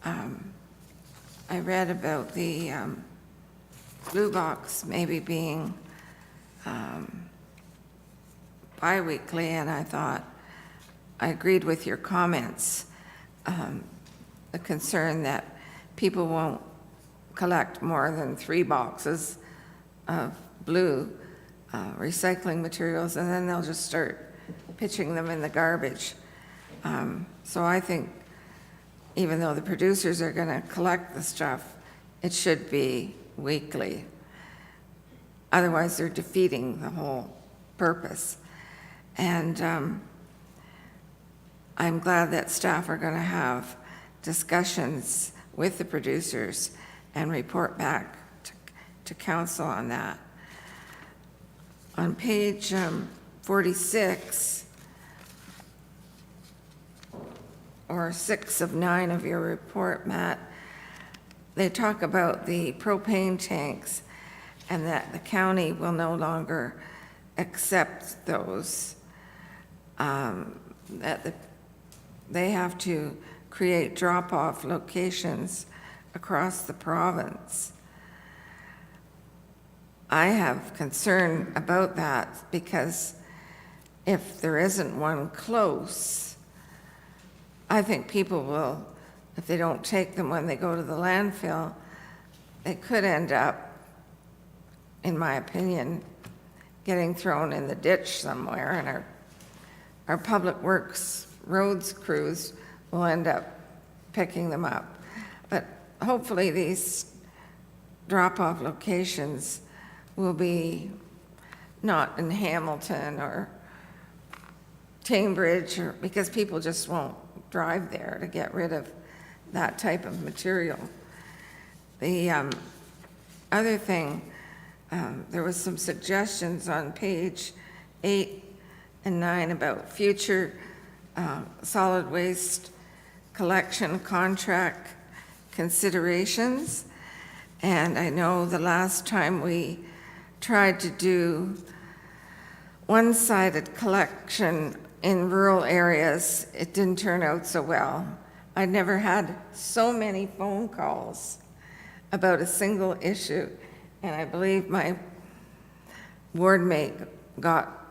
I read about the blue box maybe being bi-weekly, and I thought, I agreed with your comments, the concern that people won't collect more than 3 boxes of blue recycling materials, and then they'll just start pitching them in the garbage. So I think even though the producers are going to collect the stuff, it should be weekly. Otherwise, they're defeating the whole purpose. And I'm glad that staff are going to have discussions with the producers and report back to council on that. On page 46, or 6 of 9 of your report, Matt, they talk about the propane tanks and that the county will no longer accept those, they have to create drop-off locations across the province. I have concern about that because if there isn't one close, I think people will, if they don't take them when they go to the landfill, they could end up, in my opinion, getting thrown in the ditch somewhere, and our public works roads crews will end up picking them up. But hopefully these drop-off locations will be not in Hamilton or Cambridge, because people just won't drive there to get rid of that type of material. The other thing, there was some suggestions on page 8 and 9 about future solid waste collection contract considerations. And I know the last time we tried to do one-sided collection in rural areas, it didn't turn out so well. I'd never had so many phone calls about a single issue, and I believe my ward mate got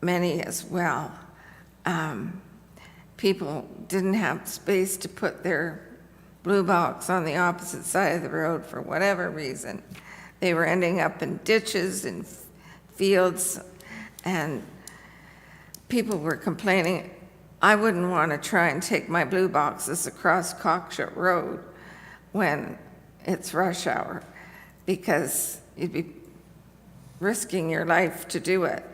many as well. People didn't have space to put their blue box on the opposite side of the road for whatever reason. They were ending up in ditches and fields, and people were complaining. I wouldn't want to try and take my blue boxes across Cockshut Road when it's rush hour, because you'd be risking your life to do it.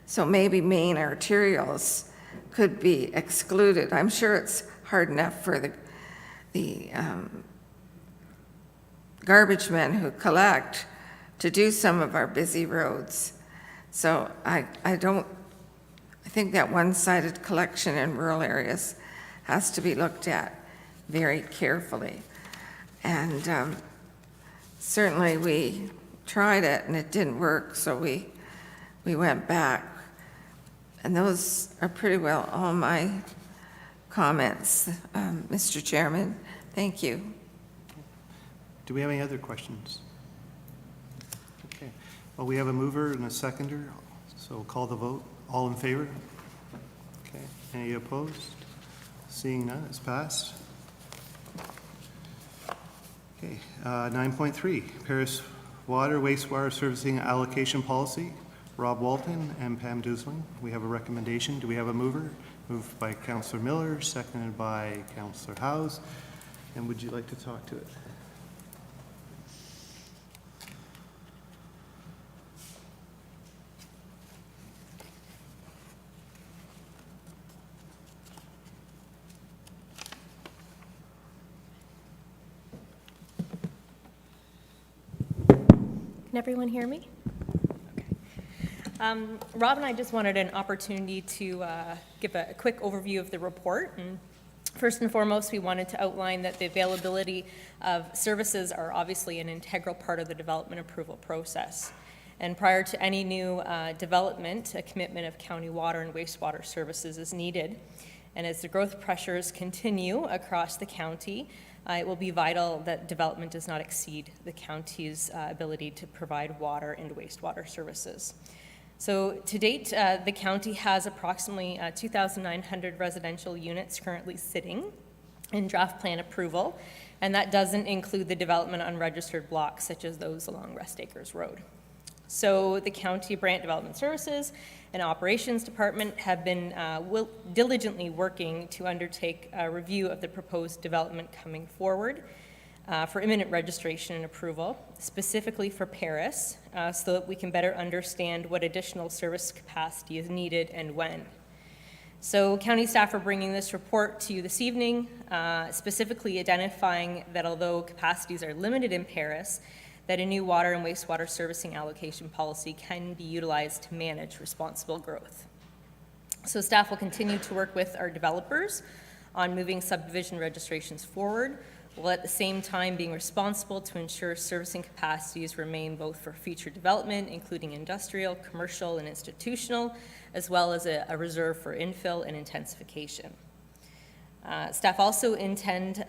So maybe main arterials could be excluded. I'm sure it's hard enough for the garbage men who collect to do some of our busy roads. So I think that one-sided collection in rural areas has to be looked at very carefully. And certainly we tried it and it didn't work, so we went back. And those are pretty well all my comments, Mr. Chairman. Thank you. Do we have any other questions? Okay. Well, we have a mover and a seconder, so we'll call the vote. All in favor? Okay. Any opposed? Seeing none, it's passed. Okay. 9.3, Paris Water Wastewater Servicing Allocation Policy. Rob Walton and Pam Dusling. We have a recommendation. Do we have a mover? Moved by Councillor Miller, seconded by Councillor Howes. And would you like to talk to it? Can everyone hear me? Okay. Rob and I just wanted an opportunity to give a quick overview of the report. And first and foremost, we wanted to outline that the availability of services are obviously an integral part of the development approval process. And prior to any new development, a commitment of county water and wastewater services is needed. And as the growth pressures continue across the county, it will be vital that development does not exceed the county's ability to provide water and wastewater services. So to date, the county has approximately 2,900 residential units currently sitting in draft plan approval, and that doesn't include the development on registered blocks such as those along Rest Acres Road. So the County Brant Development Services and Operations Department have been diligently working to undertake a review of the proposed development coming forward for imminent registration and approval, specifically for Paris, so that we can better understand what additional service capacity is needed and when. So county staff are bringing this report to you this evening, specifically identifying that although capacities are limited in Paris, that a new water and wastewater servicing allocation policy can be utilized to manage responsible growth. So staff will continue to work with our developers on moving subdivision registrations forward, while at the same time being responsible to ensure servicing capacities remain both for future development, including industrial, commercial, and institutional, as well as a reserve for infill and intensification. Staff also intend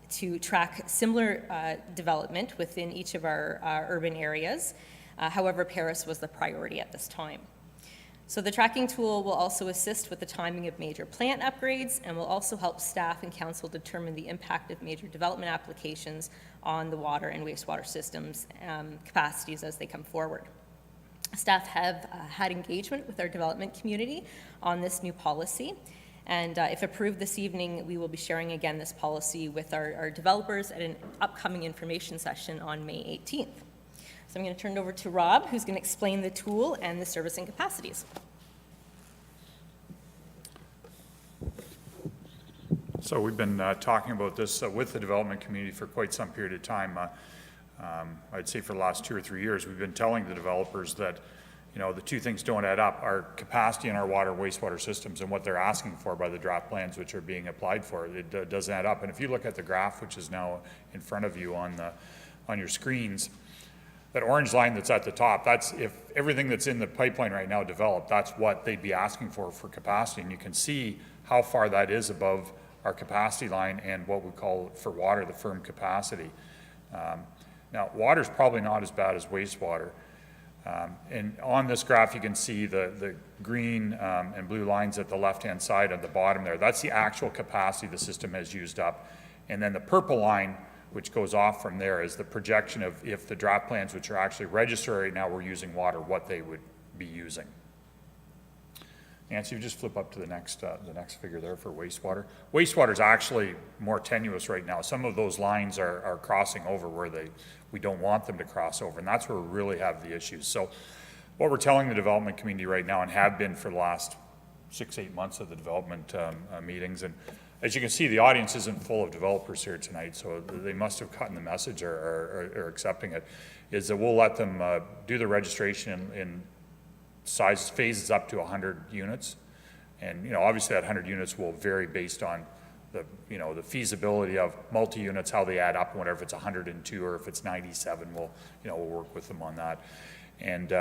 to track similar development within each of our urban areas. However, Paris was the priority at this time. So the tracking tool will also assist with the timing of major plant upgrades and will also help staff and council determine the impact of major development applications on the water and wastewater systems capacities as they come forward. Staff have had engagement with our development community on this new policy. And if approved this evening, we will be sharing again this policy with our developers at an upcoming information session on May 18th. So I'm going to turn it over to Rob, who's going to explain the tool and the servicing capacities. So we've been talking about this with the development community for quite some period of time. I'd say for the last 2 or 3 years, we've been telling the developers that the two things don't add up. Our capacity in our water and wastewater systems and what they're asking for by the draft plans which are being applied for, it doesn't add up. And if you look at the graph, which is now in front of you on your screens, that orange line that's at the top, that's if everything that's in the pipeline right now developed, that's what they'd be asking for capacity. And you can see how far that is above our capacity line and what we call for water, the firm capacity. Now, water's probably not as bad as wastewater. And on this graph, you can see the green and blue lines at the left-hand side at the bottom there. That's the actual capacity the system has used up. And then the purple line, which goes off from there, is the projection of if the draft plans, which are actually registered right now, were using water, what they would be using. Nancy, you just flip up to the next figure there for wastewater. Wastewater is actually more tenuous right now. Some of those lines are crossing over where we don't want them to cross over, and that's where we really have the issues. So what we're telling the development community right now, and have been for the last 6-8 months of the development meetings, and as you can see, the audience isn't full of developers here tonight, so they must have gotten the message or are accepting it, is that we'll let them do the registration in size phases up to 100 units. And, you know, obviously that 100 units will vary based on the, you know, the feasibility of multi-units, how they add up, and whatever, if it's 102 or if it's 97, we'll work with them on that. And,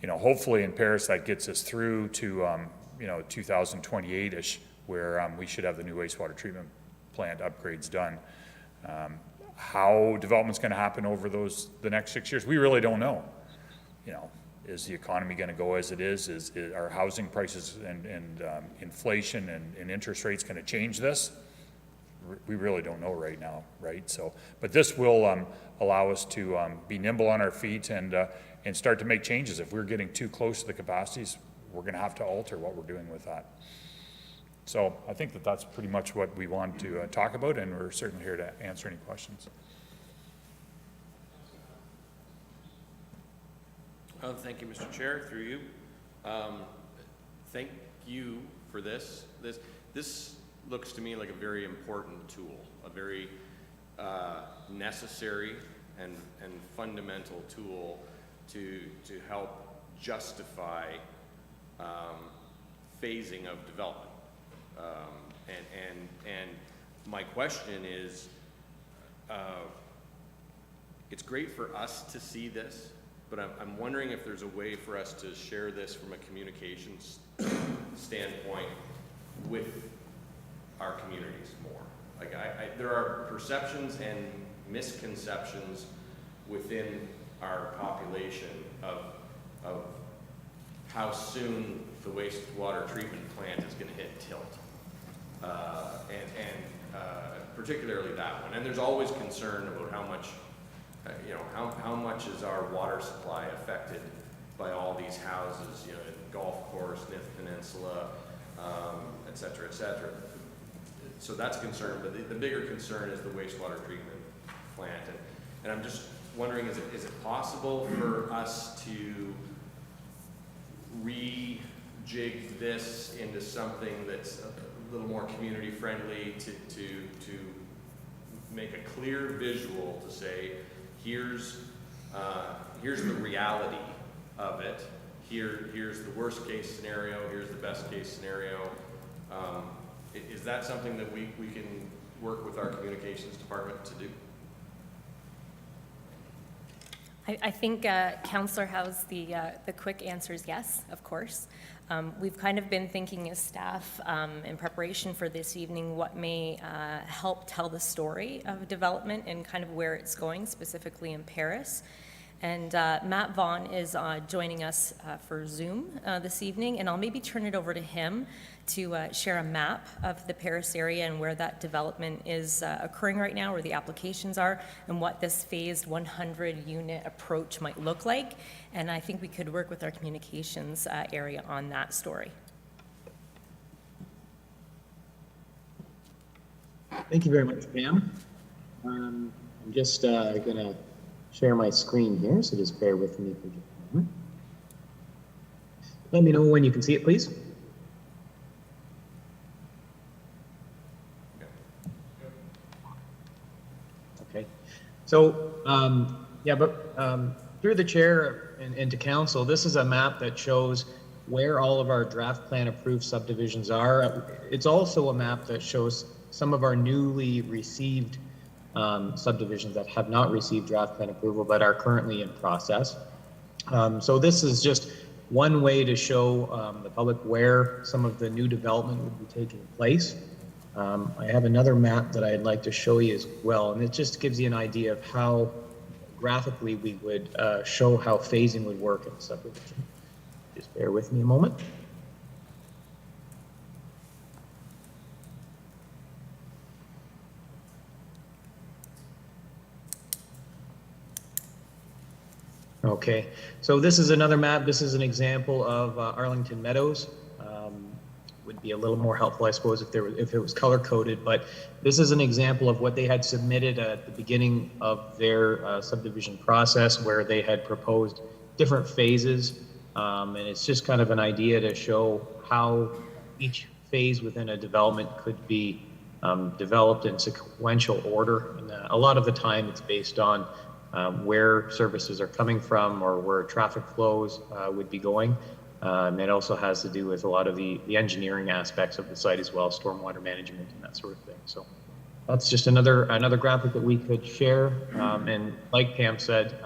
you know, hopefully in Paris, that gets us through to, 2028-ish, where we should have the new wastewater treatment plant upgrades done. How development's going to happen over the next 6 years, we really don't know. You know, is the economy going to go as it is? Is our housing prices and inflation and interest rates going to change this? We really don't know right now, right? So, but this will allow us to be nimble on our feet and start to make changes. If we're getting too close to the capacities, we're going to have to alter what we're doing with that. So I think that that's pretty much what we want to talk about, and we're certainly here to answer any questions. Thank you, Mr. Chair, through you. Thank you for this. This looks to me like a very important tool, a very necessary and fundamental tool to help justify phasing of development. And my question is, it's great for us to see this, but I'm wondering if there's a way for us to share this from a communications standpoint with our communities more. Like there are perceptions and misconceptions within our population of how soon the wastewater treatment plant is going to hit tilt, and particularly that one. And there's always concern about how much. How much is our water supply affected by all these houses, Golf Course, Nith Peninsula, et cetera, et cetera. So that's a concern, but the bigger concern is the wastewater treatment plant. And I'm just wondering, is it possible for us to rejig this into something that's a little more community friendly, to make a clear visual to say, here's the reality of it. Here's the worst case scenario. Here's the best case scenario. Is that something that we can work with our communications department to do? I think Councillor Howe's the quick answer is yes, of course. We've kind of been thinking as staff in preparation for this evening what may help tell the story of development and kind of where it's going, specifically in Paris. And Matt Vaughn is joining us for Zoom this evening, and I'll maybe turn it over to him to share a map of the Paris area and where that development is occurring right now, where the applications are, and what this phased 100-unit approach might look like. And I think we could work with our communications area on that story. Thank you very much, Pam. I'm just going to share my screen here, so just bear with me for just a moment. Let me know when you can see it, please. Okay. So, through the chair and to council, this is a map that shows where all of our draft plan approved subdivisions are. It's also a map that shows some of our newly received subdivisions that have not received draft plan approval but are currently in process. So this is just one way to show the public where some of the new development would be taking place. I have another map that I'd like to show you as well, and it just gives you an idea of how graphically we would show how phasing would work in the subdivision. Just bear with me a moment. Okay, so this is another map. This is an example of Arlington Meadows. Would be a little more helpful, I suppose, if it was color coded. But this is an example of what they had submitted at the beginning of their subdivision process, where they had proposed different phases. And it's just kind of an idea to show how each phase within a development could be developed in sequential order. And a lot of the time it's based on where services are coming from or where traffic flows would be going. It also has to do with a lot of the engineering aspects of the site as well, stormwater management and that sort of thing. So that's just another graphic that we could share. And like Pam said,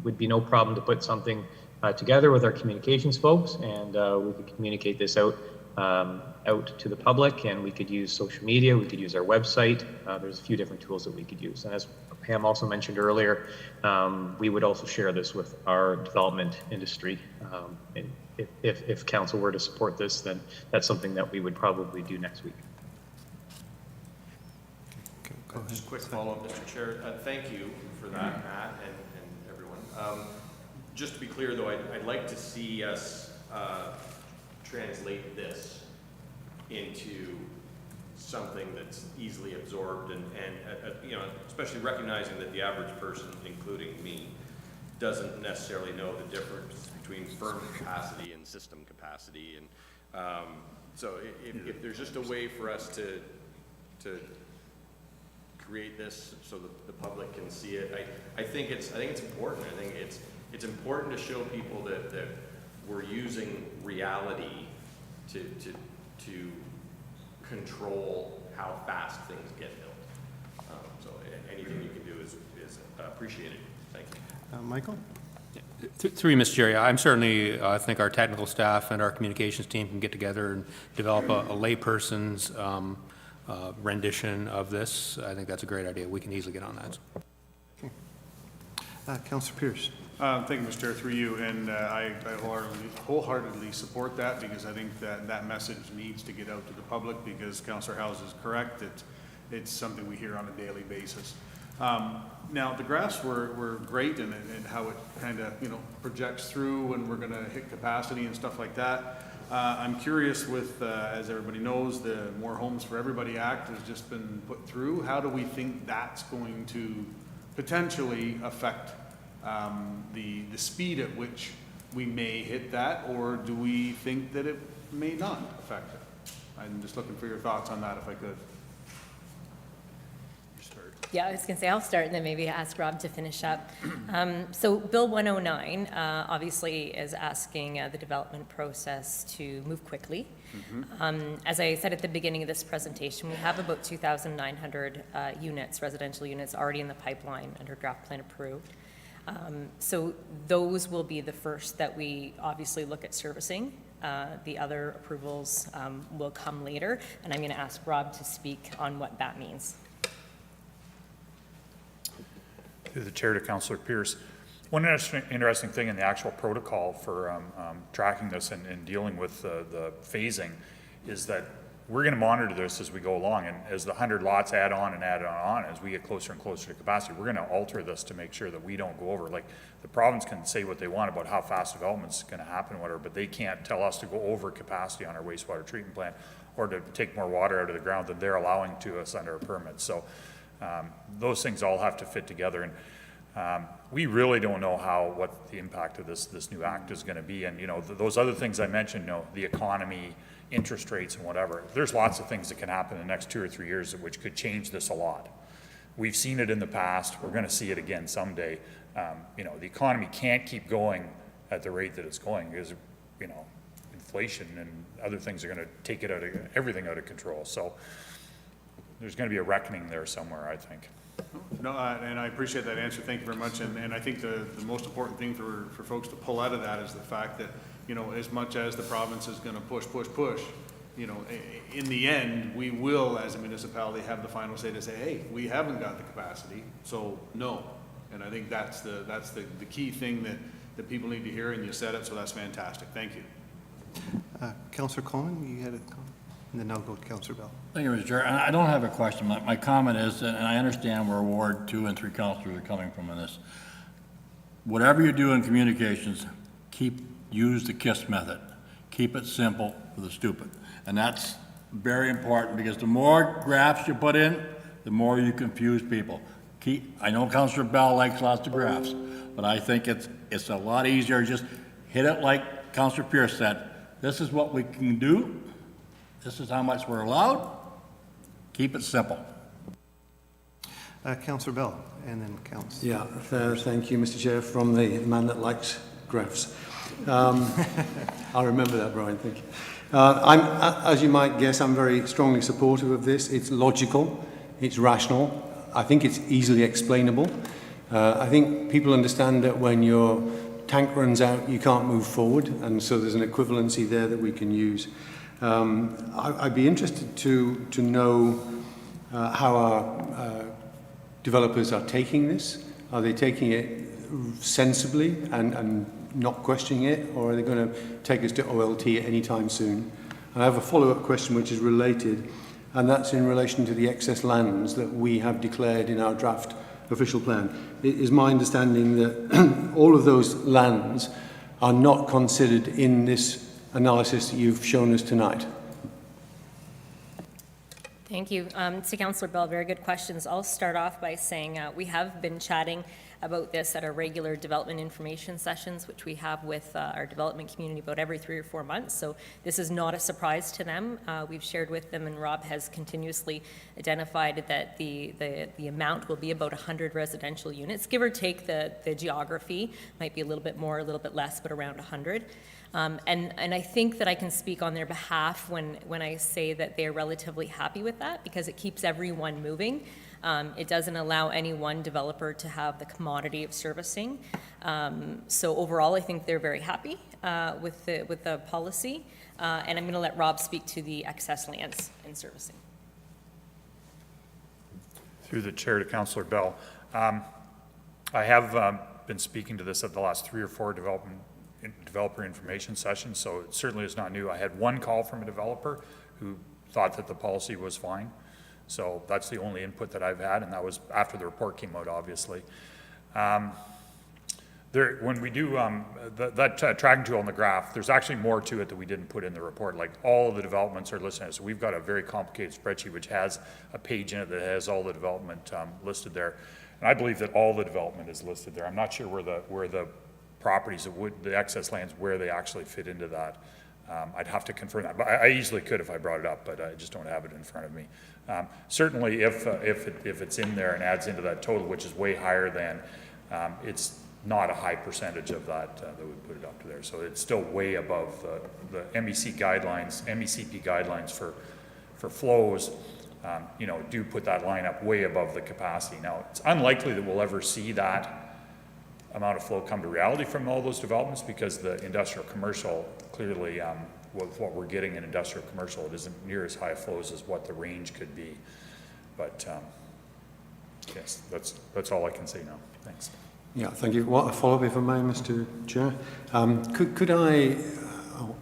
would be no problem to put something together with our communications folks, and we could communicate this out to the public, and we could use social media, we could use our website. There's a few different tools that we could use. And as Pam also mentioned earlier, we would also share this with our development industry. And if council were to support this, then that's something that we would probably do next week. Just a quick follow-up, Mr. Chair. Thank you for that, Matt, and everyone. Just to be clear, though, I'd like to see us translate this into something that's easily absorbed and you know, especially recognizing that the average person, including me, doesn't necessarily know the difference between firm capacity and system capacity. And so if there's just a way for us to create this so that the public can see it, I think it's important. I think it's important to show people that we're using reality to control how fast things get built. So anything you can do is appreciated. Thank you. Michael? Through you, Mr. Chair, I'm certainly, I think our technical staff and our communications team can get together and develop a layperson's rendition of this. I think that's a great idea. We can easily get on that. Okay. Councillor Pierce. Thank you, Mr. Chair, through you, and I wholeheartedly support that, because I think that message needs to get out to the public, because Councillor Howes is correct. It's something we hear on a daily basis. Now, the graphs were great, and how it kind of, you know, projects through when we're going to hit capacity and stuff like that. I'm curious with, as everybody knows, the More Homes for Everybody Act has just been put through. How do we think that's going to potentially affect the speed at which we may hit that, or do we think that it may not affect it? I'm just looking for your thoughts on that, if I could. Yeah, I was going to say I'll start and then maybe ask Rob to finish up. So Bill 109 obviously is asking the development process to move quickly. As I said at the beginning of this presentation, we have about 2,900 units, residential units, already in the pipeline under draft plan approved. So those will be the first that we obviously look at servicing. The other approvals will come later, and I'm going to ask Rob to speak on what that means. Through the chair to Councillor Pierce. One interesting thing in the actual protocol for tracking this and dealing with the phasing is that we're going to monitor this as we go along, and as the 100 lots add on and add on, as we get closer and closer to capacity, we're going to alter this to make sure that we don't go over. Like, the province can say what they want about how fast development's going to happen, whatever, but they can't tell us to go over capacity on our wastewater treatment plant or to take more water out of the ground than they're allowing to us under a permit. So those things all have to fit together, and we really don't know what the impact of this new act is going to be. And you know, those other things I mentioned, you know, the economy, interest rates, and whatever. There's lots of things that can happen in the next 2 or 3 years which could change this a lot. We've seen it in the past. We're going to see it again someday. You know, the economy can't keep going at the rate that it's going, because you know, inflation and other things are going to take everything out of control. So there's going to be a reckoning there somewhere, I think. No, and I appreciate that answer. Thank you very much. And I think the most important thing for folks to pull out of that is the fact that, you know, as much as the province is going to push, you know, in the end, we will, as a municipality, have the final say to say, hey, we haven't got the capacity, so no. And I think that's the key thing that people need to hear, and you said it, so that's fantastic. Thank you. Councillor Coleman, you had a comment? And then I'll go to Councillor Bell. Thank you, Mr. Chair. And I don't have a question. My comment is, and I understand where Ward 2 and 3 councillors are coming from in this. Whatever you do in communications, use the KISS method. Keep it simple for the stupid. And that's very important, because the more graphs you put in, the more you confuse people. I know Councillor Bell likes lots of graphs, but I think it's a lot easier, just hit it like Councillor Pierce said. This is what we can do. This is how much we're allowed. Keep it simple. Councillor Bell, and then Councillor. Yeah, thank you, Mr. Chair, from the man that likes graphs. I'll remember that, Brian, thank you. As you might guess, I'm very strongly supportive of this. It's logical, it's rational, I think it's easily explainable. I think people understand that when your tank runs out, you can't move forward, and so there's an equivalency there that we can use. I'd be interested to know how our developers are taking this. Are they taking it sensibly and not questioning it, or are they going to take us to OLT at any time soon? And I have a follow-up question which is related, and that's in relation to the excess lands that we have declared in our draft official plan. It is my understanding that all of those lands are not considered in this analysis that you've shown us tonight. Thank you. To Councillor Bell, very good questions. I'll start off by saying we have been chatting about this at our regular development information sessions, which we have with our development community about every 3 or 4 months. So this is not a surprise to them. We've shared with them, and Rob has continuously identified that the amount will be about 100 residential units, give or take the geography. Might be a little bit more, a little bit less, but around 100. And I think that I can speak on their behalf when I say that they're relatively happy with that, because it keeps everyone moving. It doesn't allow any one developer to have the commodity of servicing. So overall, I think they're very happy with the policy. And I'm going to let Rob speak to the excess lands and servicing. Through the chair to Councillor Bell. I have been speaking to this at the last 3 or 4 developer information sessions, so it certainly is not new. I had one call from a developer who thought that the policy was fine. So that's the only input that I've had, and that was after the report came out, obviously. When we do that tracking tool on the graph, there's actually more to it that we didn't put in the report. Like, all of the developments are listed. So we've got a very complicated spreadsheet which has a page in it that has all the development listed there. And I believe that all the development is listed there. I'm not sure where the properties, the excess lands, where they actually fit into that. I'd have to confirm that, but I easily could if I brought it up, but I just don't have it in front of me. Certainly, if it's in there and adds into that total, which is way higher than, it's not a high percentage of that that would put it up to there. So it's still way above the MECP guidelines for flows. Do put that line up way above the capacity. Now, it's unlikely that we'll ever see that amount of flow come to reality from all those developments, because the industrial commercial, clearly with what we're getting in industrial commercial, it isn't near as high flows as what the range could be. But yes, that's all I can say now. Thanks. Yeah, thank you. What a follow-up, if I may, Mr. Chair.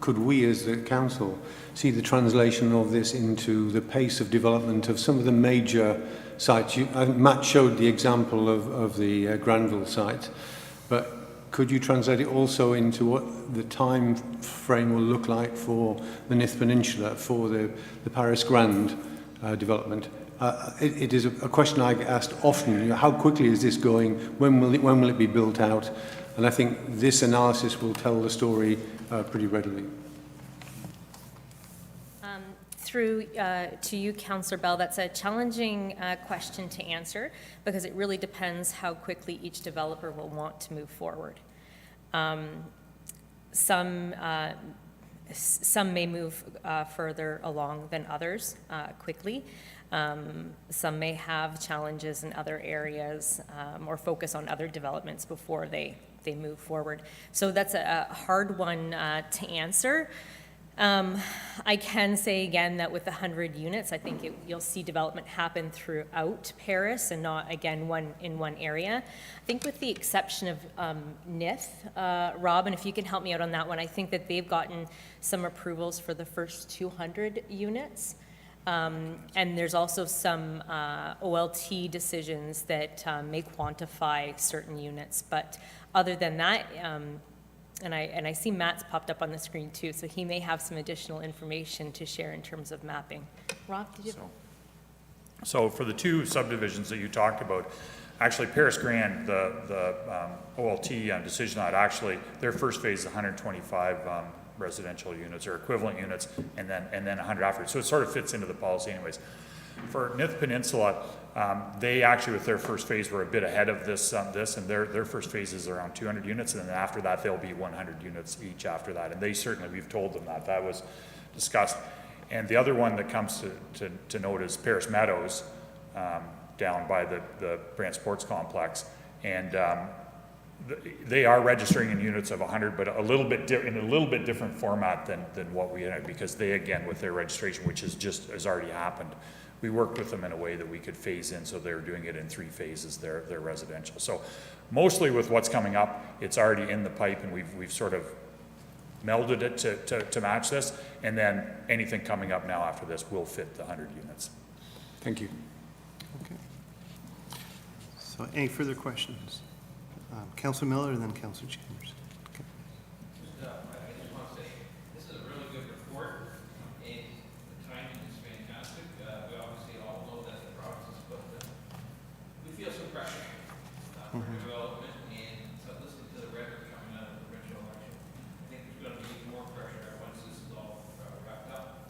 Could we as the council see the translation of this into the pace of development of some of the major sites? I think Matt showed the example of the Granville site, but could you translate it also into what the time frame will look like for the Nith Peninsula, for the Paris Grand development? It is a question I get asked often. How quickly is this going? When will it be built out? And I think this analysis will tell the story pretty readily. Through to you, Councillor Bell, that's a challenging question to answer, because it really depends how quickly each developer will want to move forward. Some may move further along than others quickly. Some may have challenges in other areas or focus on other developments before they move forward. So that's a hard one to answer. I can say again that with 100 units, I think you'll see development happen throughout Paris and not, again, in one area. I think with the exception of Nith, Rob, and if you can help me out on that one, I think that they've gotten some approvals for the first 200 units. And there's also some OLT decisions that may quantify certain units. But other than that, and I see Matt's popped up on the screen too, so he may have some additional information to share in terms of mapping. Rob, did you? So for the 2 subdivisions that you talked about, Actually, Paris Grand, the OLT decision on it, actually, their first phase is 125 residential units or equivalent units, and then 100 afterwards. So it sort of fits into the policy anyways. For Nith Peninsula, they actually, with their first phase, were a bit ahead of this, and their first phase is around 200 units, and then after that, they'll be 100 units each after that. And they certainly, we've told them that was discussed. And the other one that comes to note is Paris Meadows, down by the Brant Sports Complex. And they are registering in units of 100, but in a little bit different format than what we had, because they, again, with their registration, which has already happened, we worked with them in a way that we could phase in, so they're doing it in 3 phases, their residential. So mostly with what's coming up, it's already in the pipe, and we've sort of melded it to match this, and then anything coming up now after this will fit the 100 units. Thank you. Okay. So any further questions? Councillor Miller and then Councillor Chambers. Okay. I just want to say, this is a really good report, and the timing is fantastic. We obviously all know that the process, but we feel some pressure for development, and so listening to the rhetoric coming out of the provincial election, I think there's going to be more pressure once this is all wrapped up.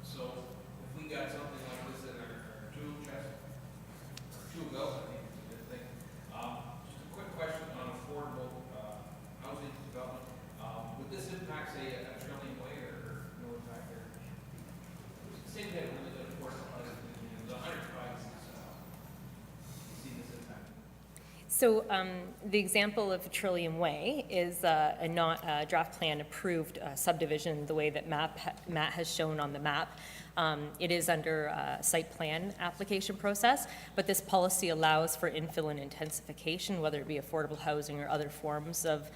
So if we got something like this in our tool chest, or tool belt, I think it's a good thing. Just a quick question on affordable housing development. Would this impact, say, a Trillium Way or no impact there? It seems to have really good affordable housing, the 105 see this impact. So the example of Trillium Way is a draft plan approved subdivision the way that Matt has shown on the map. It is under a site plan application process, but this policy allows for infill and intensification, whether it be affordable housing or other forms of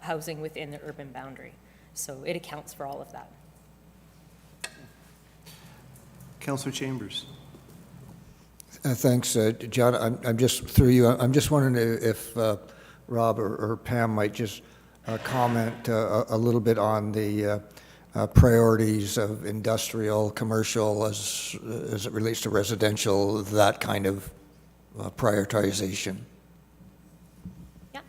housing within the urban boundary. So it accounts for all of that. Councillor Chambers. Thanks, John. I'm just through you. I'm just wondering if Rob or Pam might just comment a little bit on the priorities of industrial, commercial, as it relates to residential, that kind of prioritization. Yeah,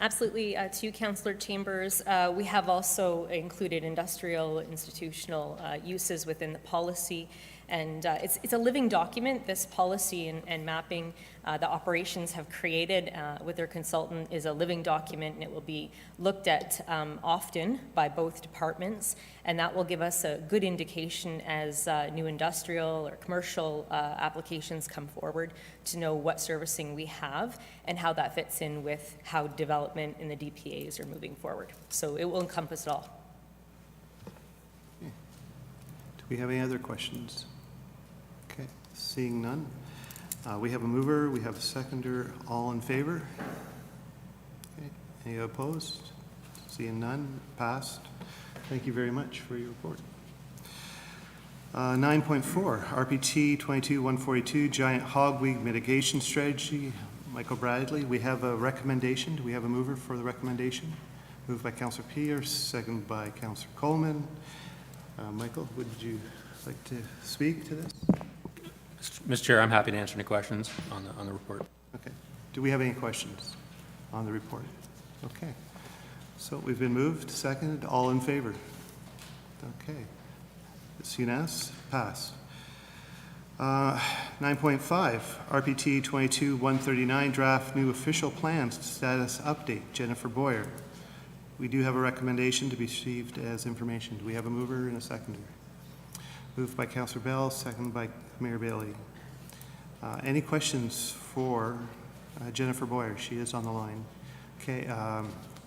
absolutely. To Councillor Chambers, we have also included industrial, institutional uses within the policy. And it's a living document. This policy and mapping the operations have created with their consultant is a living document, and it will be looked at often by both departments, and that will give us a good indication as new industrial or commercial applications come forward to know what servicing we have and how that fits in with how development in the DPAs are moving forward. So it will encompass it all. Okay. Do we have any other questions? Okay, seeing none. We have a mover, we have a seconder, all in favor? Okay, any opposed? Seeing none, passed. Thank you very much for your report. 9.4, RPT 22-142, Giant Hogweed Mitigation Strategy. Michael Bradley, we have a recommendation. Do we have a mover for the recommendation? Moved by Councillor Pierce, seconded by Councillor Coleman. Michael, would you like to speak to this? Mr. Chair, I'm happy to answer any questions on the report. Okay. Do we have any questions on the report? Okay. So we've been moved, seconded, all in favor? Okay. It's unanimous, passed. 9.5, RPT 22-139, draft new official plans status update, Jennifer Boyer. We do have a recommendation to be received as information. Do we have a mover and a seconder? Moved by Councillor Bell, seconded by Mayor Bailey. Any questions for Jennifer Boyer? She is on the line. Okay,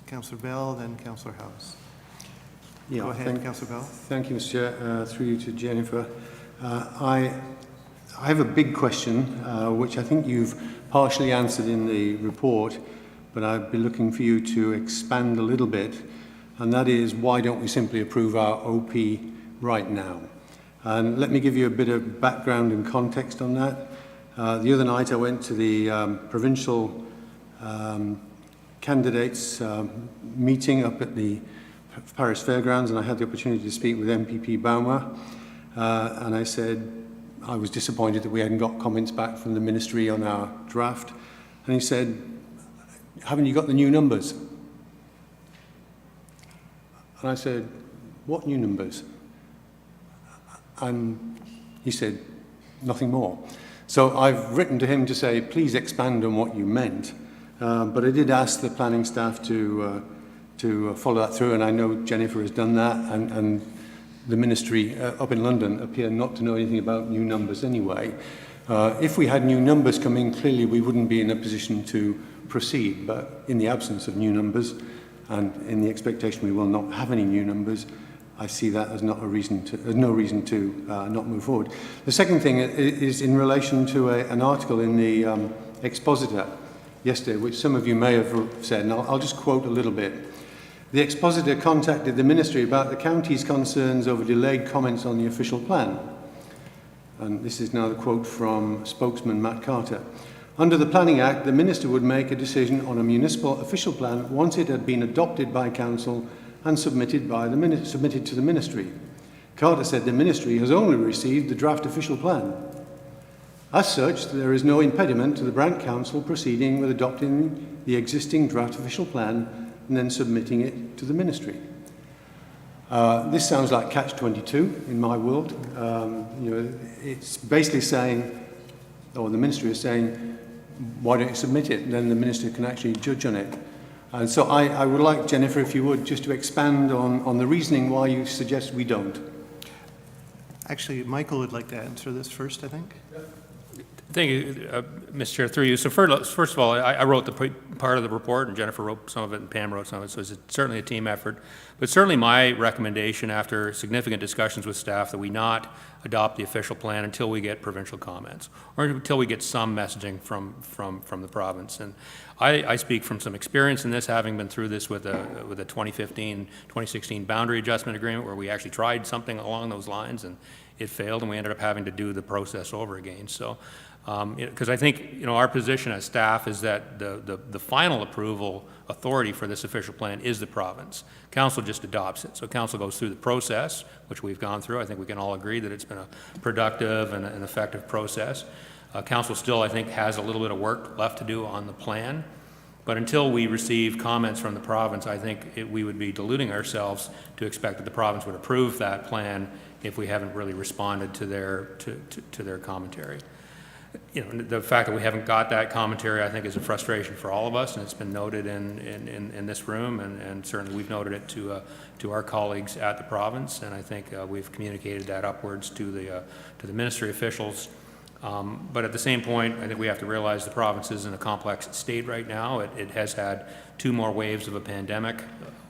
Councillor Bell, then Councillor House. Yeah, go ahead, Councillor Bell. Thank you, Mr. Chair. Through you to Jennifer. I have a big question, which I think you've partially answered in the report, but I'd be looking for you to expand a little bit, and that is, why don't we simply approve our OP right now? And let me give you a bit of background and context on that. The other night I went to the provincial candidates meeting up at the Paris Fairgrounds, and I had the opportunity to speak with MPP Bauma, and I said, I was disappointed that we hadn't got comments back from the ministry on our draft. And he said, haven't you got the new numbers? And I said, what new numbers? And he said, nothing more. So I've written to him to say, please expand on what you meant. But I did ask the planning staff to follow that through, and I know Jennifer has done that, and the ministry up in London appear not to know anything about new numbers anyway. If we had new numbers coming, clearly we wouldn't be in a position to proceed, but in the absence of new numbers, and in the expectation we will not have any new numbers, I see that as not a reason to, no reason to not move forward. The second thing is in relation to an article in the Expositor yesterday, which some of you may have said, and I'll just quote a little bit. The Expositor contacted the Ministry about the county's concerns over delayed comments on the official plan. And this is now the quote from spokesman Matt Carter. Under the Planning Act, the Minister would make a decision on a municipal official plan once it had been adopted by Council and submitted to the Ministry. Carter said the Ministry has only received the draft official plan. As such, there is no impediment to the Brant Council proceeding with adopting the existing draft official plan and then submitting it to the Ministry. This sounds like catch-22 in my world. It's basically saying, or the Ministry is saying, why don't you submit it? And then the Minister can actually judge on it. And so I would like, Jennifer, if you would, just to expand on the reasoning why you suggest we don't. Actually, Michael would like to answer this first, I think. Thank you, Mr. Chair, through you. So first of all, I wrote the part of the report, and Jennifer wrote some of it, and Pam wrote some of it, so it's certainly a team effort. But certainly my recommendation, after significant discussions with staff, that we not adopt the official plan until we get provincial comments, or until we get some messaging from the province. And I speak from some experience in this, having been through this with a 2015-2016 boundary adjustment agreement, where we actually tried something along those lines, and it failed, and we ended up having to do the process over again. So. Because I think, our position as staff is that the final approval authority for this official plan is the province. Council just adopts it. So council goes through the process, which we've gone through. I think we can all agree that it's been a productive and an effective process. Council still, I think, has a little bit of work left to do on the plan. But until we receive comments from the province, I think we would be deluding ourselves to expect that the province would approve that plan if we haven't really responded to their commentary. The fact that we haven't got that commentary, I think, is a frustration for all of us, and it's been noted in this room, and certainly we've noted it to our colleagues at the province, and I think we've communicated that upwards to the ministry officials. But at the same point, I think we have to realize the province is in a complex state right now. It has had 2 more waves of a pandemic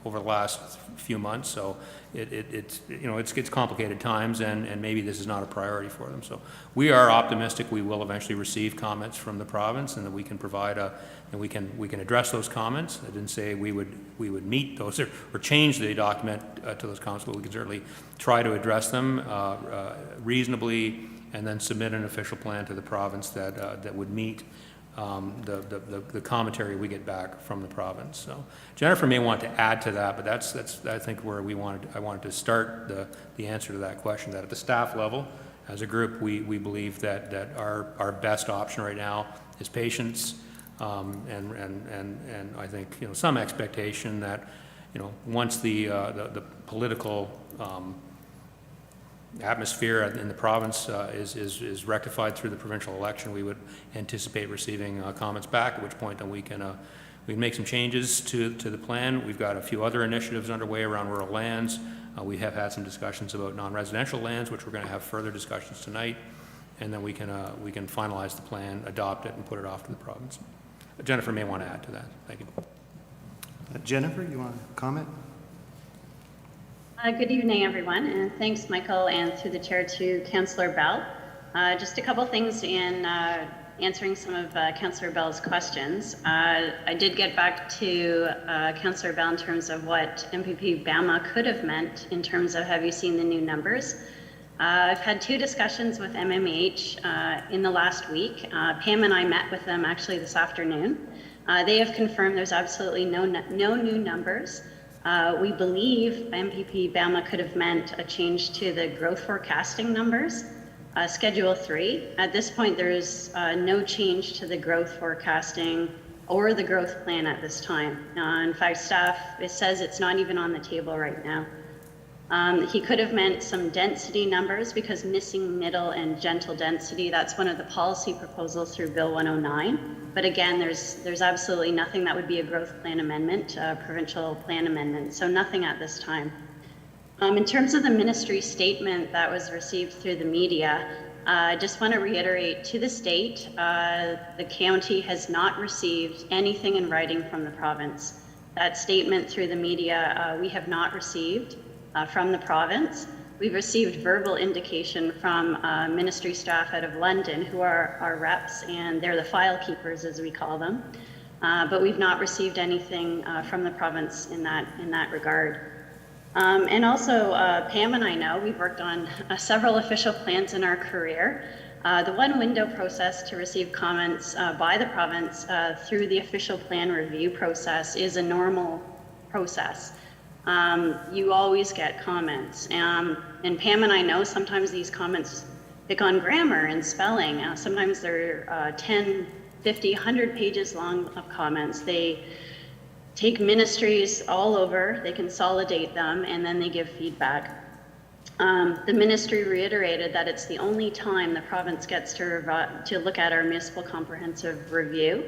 over the last few months, so it's complicated times, and maybe this is not a priority for them. So we are optimistic we will eventually receive comments from the province, and that we can provide and we can address those comments. I didn't say we would meet those or change the document to those comments, but we can certainly try to address them reasonably, and then submit an official plan to the province that would meet the commentary we get back from the province. So Jennifer may want to add to that, but that's I think where I wanted to start the answer to that question. That at the staff level, as a group, we believe that our best option right now is patience, and I think some expectation that once the political atmosphere in the province is rectified through the provincial election, we would anticipate receiving comments back, at which point then we can make some changes to the plan. We've got a few other initiatives underway around rural lands. We have had some discussions about non-residential lands, which we're going to have further discussions tonight, and then we can finalize the plan, adopt it, and put it off to the province. Jennifer may want to add to that. Thank you. Jennifer, you want to comment? Good evening, everyone, and thanks, Michael, and through the chair to Councillor Bell. Just a couple things in answering some of Councillor Bell's questions. I did get back to Councillor Bell in terms of what MPP Bama could have meant in terms of have you seen the new numbers. I've had 2 discussions with MMH in the last week. Pam and I met with them actually this afternoon. They have confirmed there's absolutely no new numbers. We believe MPP Bama could have meant a change to the growth forecasting numbers. Schedule 3. At this point, there is no change to the growth forecasting or the growth plan at this time. In fact, staff, it says it's not even on the table right now. He could have meant some density numbers because missing middle and gentle density, that's one of the policy proposals through Bill 109. But again, there's absolutely nothing that would be a growth plan amendment, provincial plan amendment, so nothing at this time. In terms of the ministry statement that was received through the media, I just want to reiterate to the state, the county has not received anything in writing from the province. That statement through the media, we have not received from the province. We've received verbal indication from ministry staff out of London, who are our reps, and they're the file keepers, as we call them. But we've not received anything from the province in that regard. And also, Pam and I know we've worked on several official plans in our career. The one window process to receive comments by the province through the official plan review process is a normal process. You always get comments. And Pam and I know sometimes these comments pick on grammar and spelling. Sometimes they're 10, 50, 100 pages long of comments. They take ministries all over, they consolidate them, and then they give feedback. The ministry reiterated that it's the only time the province gets to look at our municipal comprehensive review.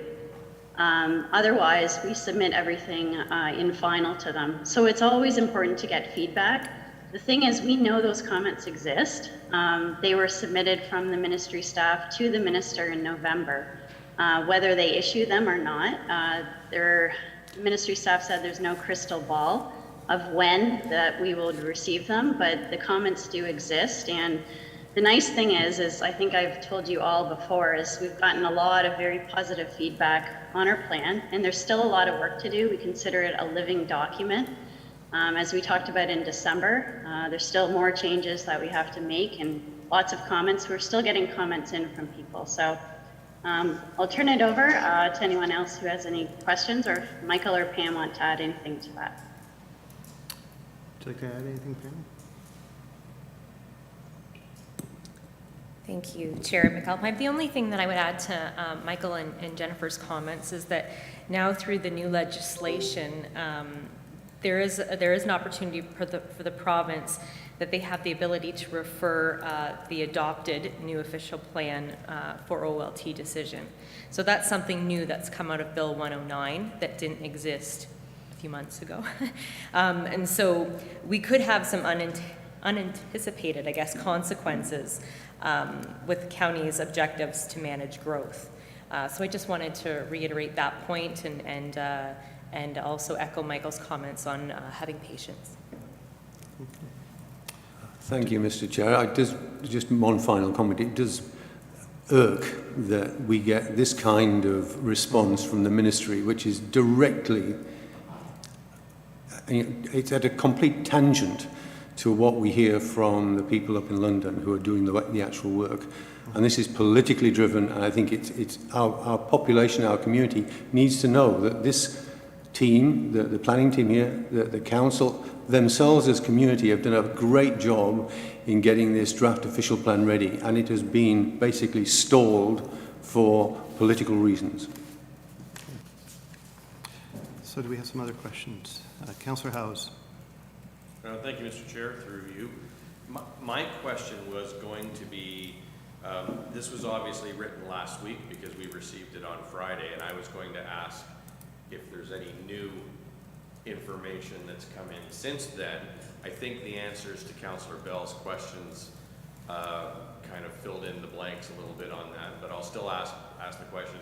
Otherwise, we submit everything in final to them. So it's always important to get feedback. The thing is, we know those comments exist. They were submitted from the ministry staff to the minister in November. Whether they issue them or not, ministry staff said there's no crystal ball of when that we will receive them, but the comments do exist. And the nice thing is I think I've told you all before, is we've gotten a lot of very positive feedback on our plan, and there's still a lot of work to do. We consider it a living document. As we talked about in December, there's still more changes that we have to make and lots of comments. We're still getting comments in from people. So I'll turn it over to anyone else who has any questions, or if Michael or Pam want to add anything to that. Would you like to add anything, Pam? Thank you, Chair McAlpine. The only thing that I would add to Michael and Jennifer's comments is that now through the new legislation, there is an opportunity for the province that they have the ability to refer the adopted new official plan for OLT decision. So that's something new that's come out of Bill 109 that didn't exist a few months ago. And so we could have some unanticipated, I guess, consequences with county's objectives to manage growth. So I just wanted to reiterate that point and also echo Michael's comments on having patience. Thank you, Mr. Chair. Just one final comment. It does irk that we get this kind of response from the ministry, which is directly, it's at a complete tangent to what we hear from the people up in London who are doing the actual work. And this is politically driven, and I think it's our population, our community needs to know that this team, the planning team here, the council, themselves as community have done a great job in getting this draft official plan ready, and it has been basically stalled for political reasons. So do we have some other questions? Councillor Howes. Thank you, Mr. Chair, through you. My question was going to be, this was obviously written last week because we received it on Friday, and I was going to ask if there's any new information that's come in since then. I think the answers to Councillor Bell's questions kind of filled in the blanks a little bit on that, but I'll still ask the question,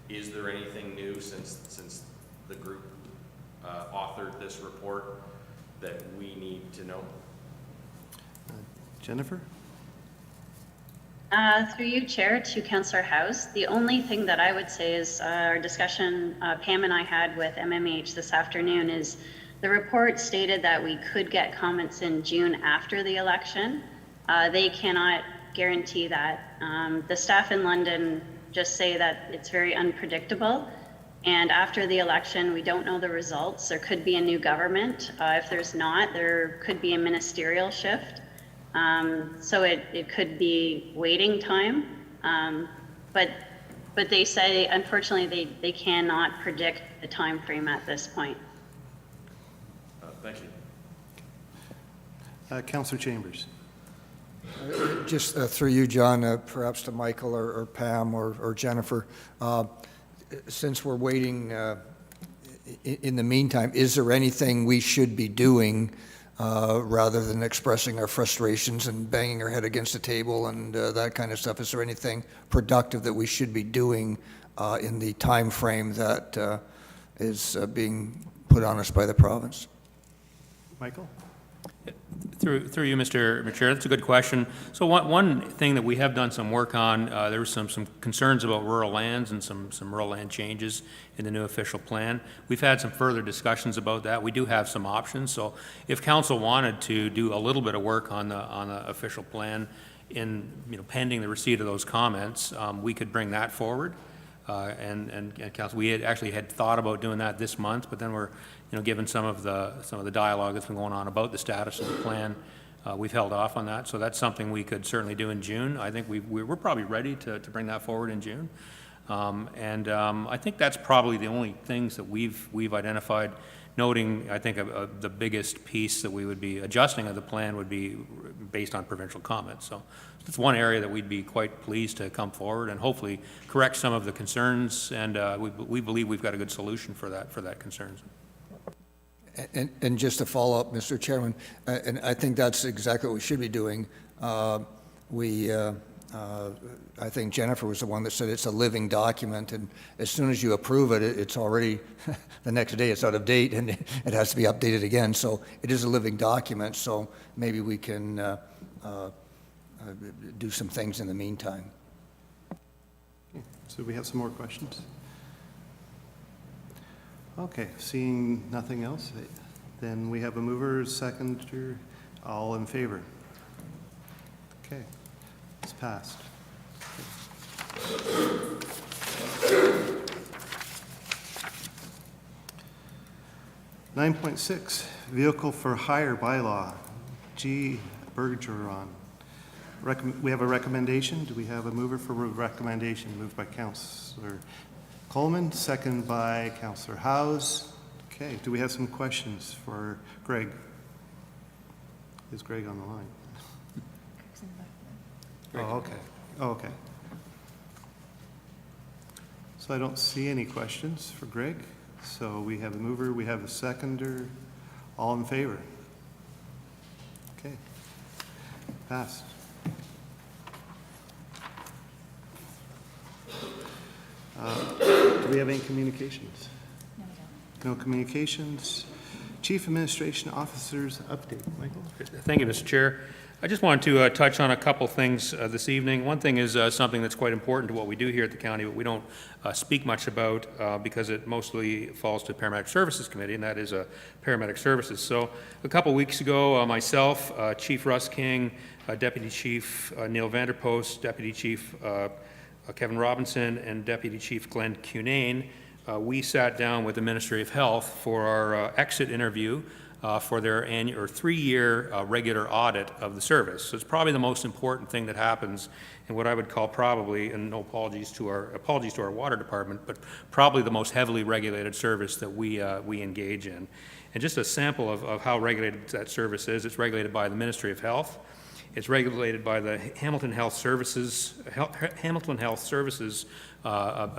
is there anything new since the group authored this report that we need to know? Jennifer? Through you, Chair, to Councillor House, the only thing that I would say is our discussion Pam and I had with MMH this afternoon is the report stated that we could get comments in June after the election. They cannot guarantee that. The staff in London just say that it's very unpredictable, and after the election we don't know the results. There could be a new government. If there's not, there could be a ministerial shift. So it could be waiting time, but they say, unfortunately, they cannot predict the time frame at this point. Thank you. Councillor Chambers. Just through you, John, perhaps to Michael or Pam or Jennifer, since we're waiting in the meantime, is there anything we should be doing rather than expressing our frustrations and banging our head against the table and that kind of stuff? Is there anything productive that we should be doing in the time frame that is being put on us by the province? Michael? Through you, Mr. Chair, that's a good question. So one thing that we have done some work on, there were some concerns about rural lands and some rural land changes in the new official plan. We've had some further discussions about that. We do have some options. So if council wanted to do a little bit of work on the official plan in, pending the receipt of those comments, we could bring that forward. And council, we had thought about doing that this month, but then we're, given some of the dialogue that's been going on about the status of the plan, we've held off on that. So that's something we could certainly do in June. I think we're probably ready to bring that forward in June. I think that's probably the only things that we've identified, noting, I think, the biggest piece that we would be adjusting of the plan would be based on provincial comments. So it's one area that we'd be quite pleased to come forward and hopefully correct some of the concerns, and we believe we've got a good solution for that concerns. And just to follow up, Mr. Chairman, and I think that's exactly what we should be doing. I think Jennifer was the one that said it's a living document, and as soon as you approve it, it's already, the next day it's out of date and it has to be updated again. So it is a living document, so maybe we can do some things in the meantime. Okay. So we have some more questions? Okay, seeing nothing else, then we have a mover, seconder, all in favor. Okay, it's passed. 9.6, vehicle for hire bylaw, G. Bergeron. We have a recommendation. Do we have a mover for recommendation? Moved by Councillor Coleman, second by Councillor Howes. Okay, do we have some questions for Greg? Is Greg on the line? Oh, okay. Oh, okay. So I don't see any questions for Greg. So we have a mover, we have a seconder. All in favor? Okay. Passed. Do we have any communications? No communications. Chief Administration Officer's update. Michael? Thank you, Mr. Chair. I just wanted to touch on a couple things this evening. One thing is something that's quite important to what we do here at the county, but we don't speak much about because it mostly falls to Paramedic Services Committee, and that is paramedic services. So a couple weeks ago, myself, Chief Russ King, Deputy Chief Neil Vanderpost, Deputy Chief Kevin Robinson, and Deputy Chief Glenn Cunane, we sat down with the Ministry of Health for our exit interview for their annual or 3-year regular audit of the service. So it's probably the most important thing that happens in what I would call probably, and no apologies to our water department, but probably the most heavily regulated service that we engage in. And just a sample of how regulated that service is, it's regulated by the Ministry of Health. It's regulated by the Hamilton Health Services, a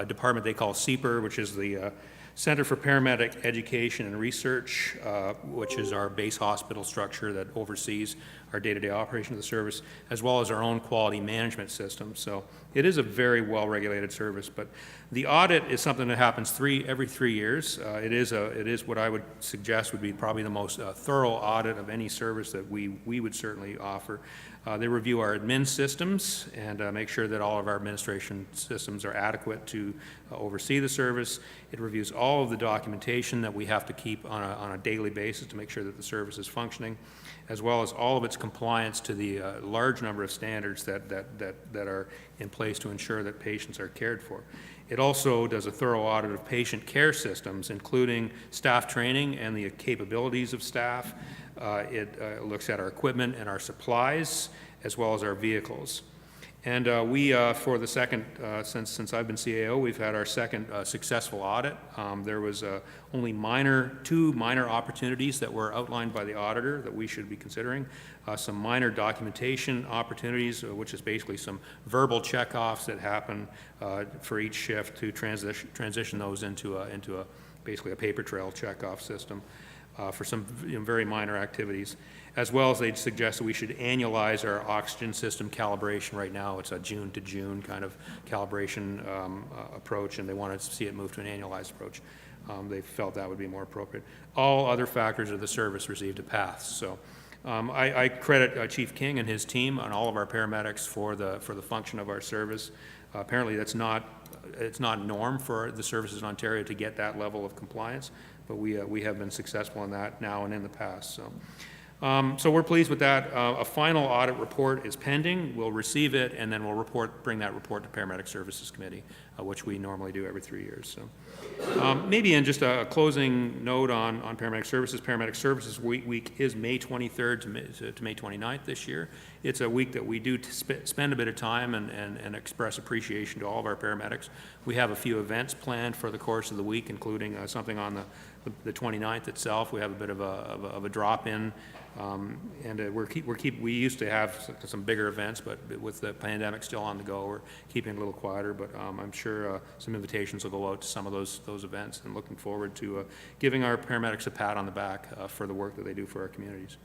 department they call CPER, which is the Center for Paramedic Education and Research, which is our base hospital structure that oversees our day-to-day operation of the service, as well as our own quality management system. So it is a very well-regulated service, but the audit is something that happens every 3 years. It is what I would suggest would be probably the most thorough audit of any service that we would certainly offer. They review our admin systems and make sure that all of our administration systems are adequate to oversee the service. It reviews all of the documentation that we have to keep on a daily basis to make sure that the service is functioning, as well as all of its compliance to the large number of standards that are in place to ensure that patients are cared for. It also does a thorough audit of patient care systems, including staff training and the capabilities of staff, It looks at our equipment and our supplies, as well as our vehicles. And we, for the second, since I've been CAO, we've had our second successful audit. There was only two minor opportunities that were outlined by the auditor that we should be considering. Some minor documentation opportunities, which is basically some verbal checkoffs that happen for each shift to transition those into basically a paper trail checkoff system for some very minor activities. As well as they'd suggest that we should annualize our oxygen system calibration. Right now, it's a June to June kind of calibration approach, and they wanted to see it move to an annualized approach. They felt that would be more appropriate. All other factors of the service received a pass. So I credit Chief King and his team and all of our paramedics for the function of our service. Apparently, it's not norm for the services in Ontario to get that level of compliance, but we have been successful in that now and in the past. So we're pleased with that. A final audit report is pending. We'll receive it, and then we'll bring that report to Paramedic Services Committee, which we normally do every 3 years. So maybe in just a closing note on Paramedic Services. Paramedic Services Week is May 23rd to May 29th this year. It's a week that we do spend a bit of time and express appreciation to all of our paramedics. We have a few events planned for the course of the week, including something on the 29th itself. We have a bit of a drop-in. We used to have some bigger events, but with the pandemic still on the go, we're keeping it a little quieter. But I'm sure some invitations will go out to some of those events, and looking forward to giving our paramedics a pat on the back for the work that they do for our communities.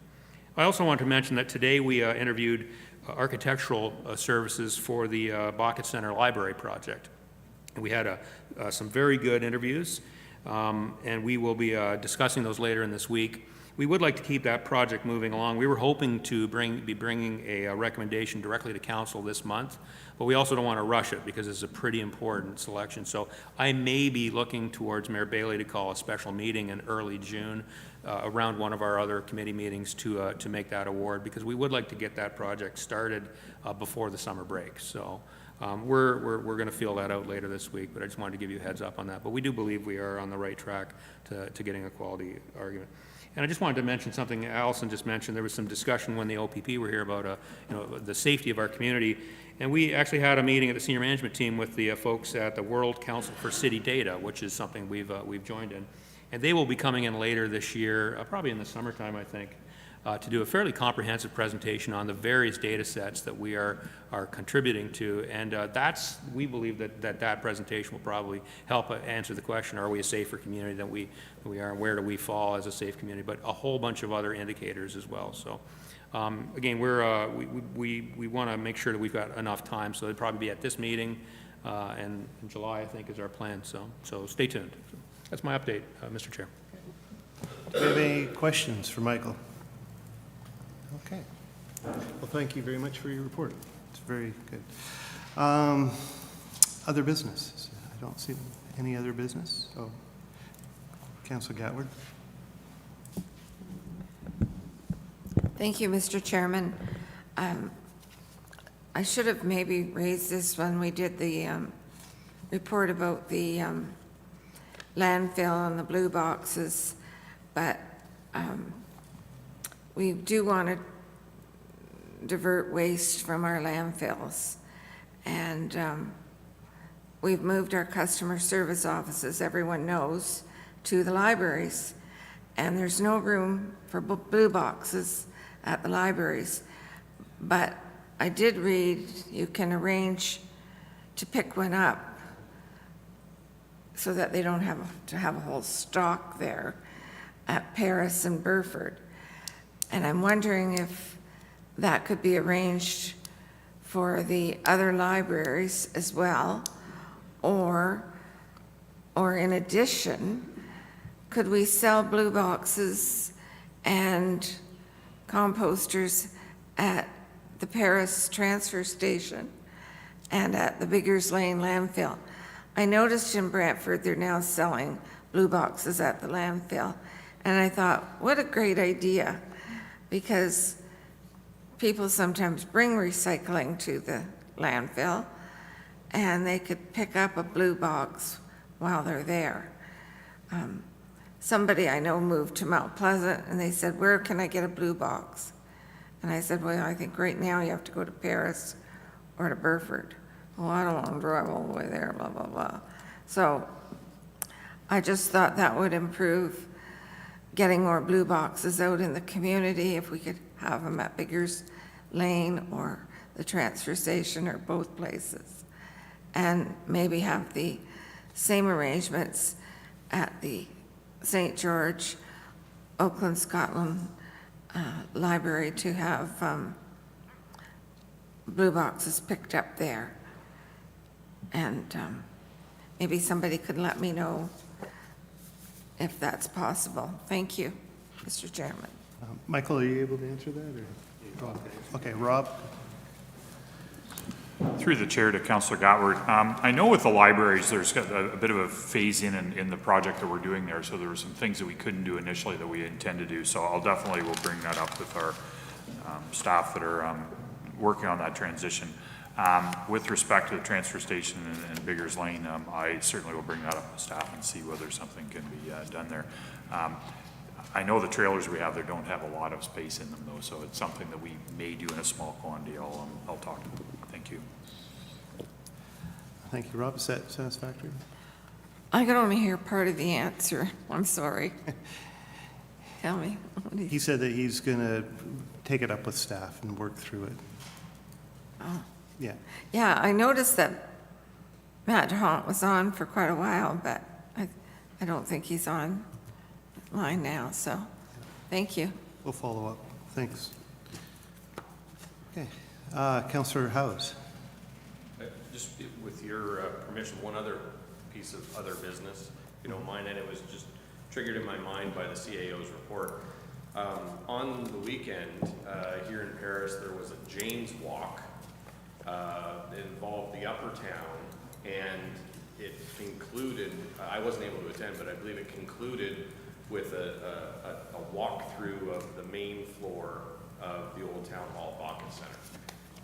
I also want to mention that today we interviewed architectural services for the Bucket Center Library project. And we had some very good interviews, and we will be discussing those later in this week. We would like to keep that project moving along. We were hoping to be bringing a recommendation directly to council this month, but we also don't want to rush it because it's a pretty important selection. So I may be looking towards Mayor Bailey to call a special meeting in early June around one of our other committee meetings to make that award, because we would like to get that project started before the summer break. So we're going to feel that out later this week, but I just wanted to give you a heads up on that. But we do believe we are on the right track to getting a quality argument. And I just wanted to mention something Allison just mentioned. There was some discussion when the OPP were here about the safety of our community. And we actually had a meeting at the senior management team with the folks at the World Council for City Data, which is something we've joined in. And they will be coming in later this year, probably in the summertime, I think, to do a fairly comprehensive presentation on the various data sets that we are contributing to. And we believe that presentation will probably help answer the question, are we a safer community than we are, and where do we fall as a safe community, but a whole bunch of other indicators as well. So again, we want to make sure that we've got enough time, so it'll probably be at this meeting, and in July, I think, is our plan. So stay tuned. So that's my update, Mr. Chair. Do we have any questions for Michael? Okay. Well, thank you very much for your report. It's very good. Other business? I don't see any other business. Oh, Councillor Gatward. Thank you, Mr. Chairman. I should have maybe raised this when we did the report about the landfill and the blue boxes, but we do want to divert waste from our landfills. And we've moved our customer service offices, everyone knows, to the libraries. And there's no room for blue boxes at the libraries. But I did read you can arrange to pick one up so that they don't have to have a whole stock there at Paris and Burford. And I'm wondering if that could be arranged for the other libraries as well, or in addition, could we sell blue boxes and composters at the Paris transfer station and at the Biggers Lane landfill? I noticed in Brantford they're now selling blue boxes at the landfill, and I thought, what a great idea, because people sometimes bring recycling to the landfill and they could pick up a blue box while they're there. somebody I know moved to Mount Pleasant, and they said, where can I get a blue box? And I said, well, I think right now you have to go to Paris or to Burford. Well, I don't want to drive all the way there, blah, blah, blah. So I just thought that would improve getting more blue boxes out in the community if we could have them at Biggers Lane or the transfer station or both places. And maybe have the same arrangements at the St. George, Oakland, Scotland library to have blue boxes picked up there. And maybe somebody could let me know if that's possible. Thank you, Mr. Chairman. Michael, are you able to answer that? Or? Okay, Rob? Through the chair to Councillor Gatward, I know with the libraries, there's got a bit of a phase in the project that we're doing there, so there were some things that we couldn't do initially that we intend to do, so I'll definitely will bring that up with our staff that are working on that transition. With respect to the transfer station and Biggers Lane, I certainly will bring that up with staff and see whether something can be done there. I know the trailers we have there don't have a lot of space in them though, so it's something that we may do in a small quantity. I'll talk to them. Thank you. Thank you, Rob. Is that satisfactory? I could only hear part of the answer. I'm sorry. Tell me. He said that he's going to take it up with staff and work through it. Oh. Yeah. Yeah, I noticed that Matt Hunt was on for quite a while, but I don't think he's on line now, so thank you. We'll follow up. Thanks. Okay. Councillor Howes. Just with your permission, one other piece of other business, if you don't mind, and it was just triggered in my mind by the CAO's report. On the weekend here in Paris, there was a James Walk that involved the Upper Town, and it concluded, I wasn't able to attend, but I believe it concluded with a walkthrough of the main floor of the old Town Hall Baucus Center.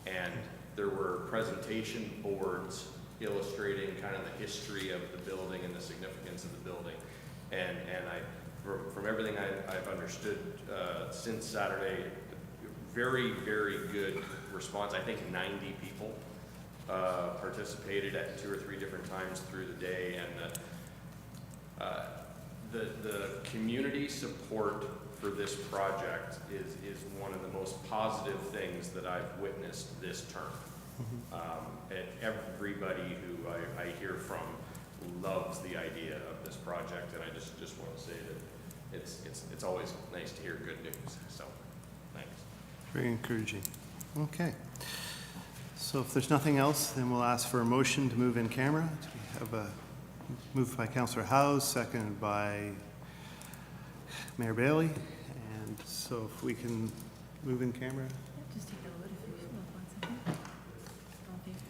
And there were presentation boards illustrating kind of the history of the building and the significance of the building. And from everything I've understood since Saturday, very, very good response. I think 90 people participated at 2 or 3 different times through the day, and the community support for this project is one of the most positive things that I've witnessed this term. And everybody who I hear from loves the idea of this project, and I just want to say that it's always nice to hear good news. So, thanks. Very encouraging. Okay. So if there's nothing else, then we'll ask for a motion to move in camera. We have a moved by Councillor Howes, seconded by Mayor Bailey. And so if we can move in camera. Just take a vote if you want 1 second.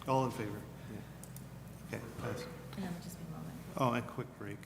All in favor? Yeah. Okay, pass. And then we'll just be a moment. Oh, a quick break.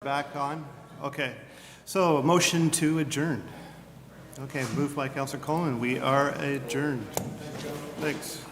Back on? Okay. So a motion to adjourn. Okay, moved by Councillor Coleman. We are adjourned. Thanks.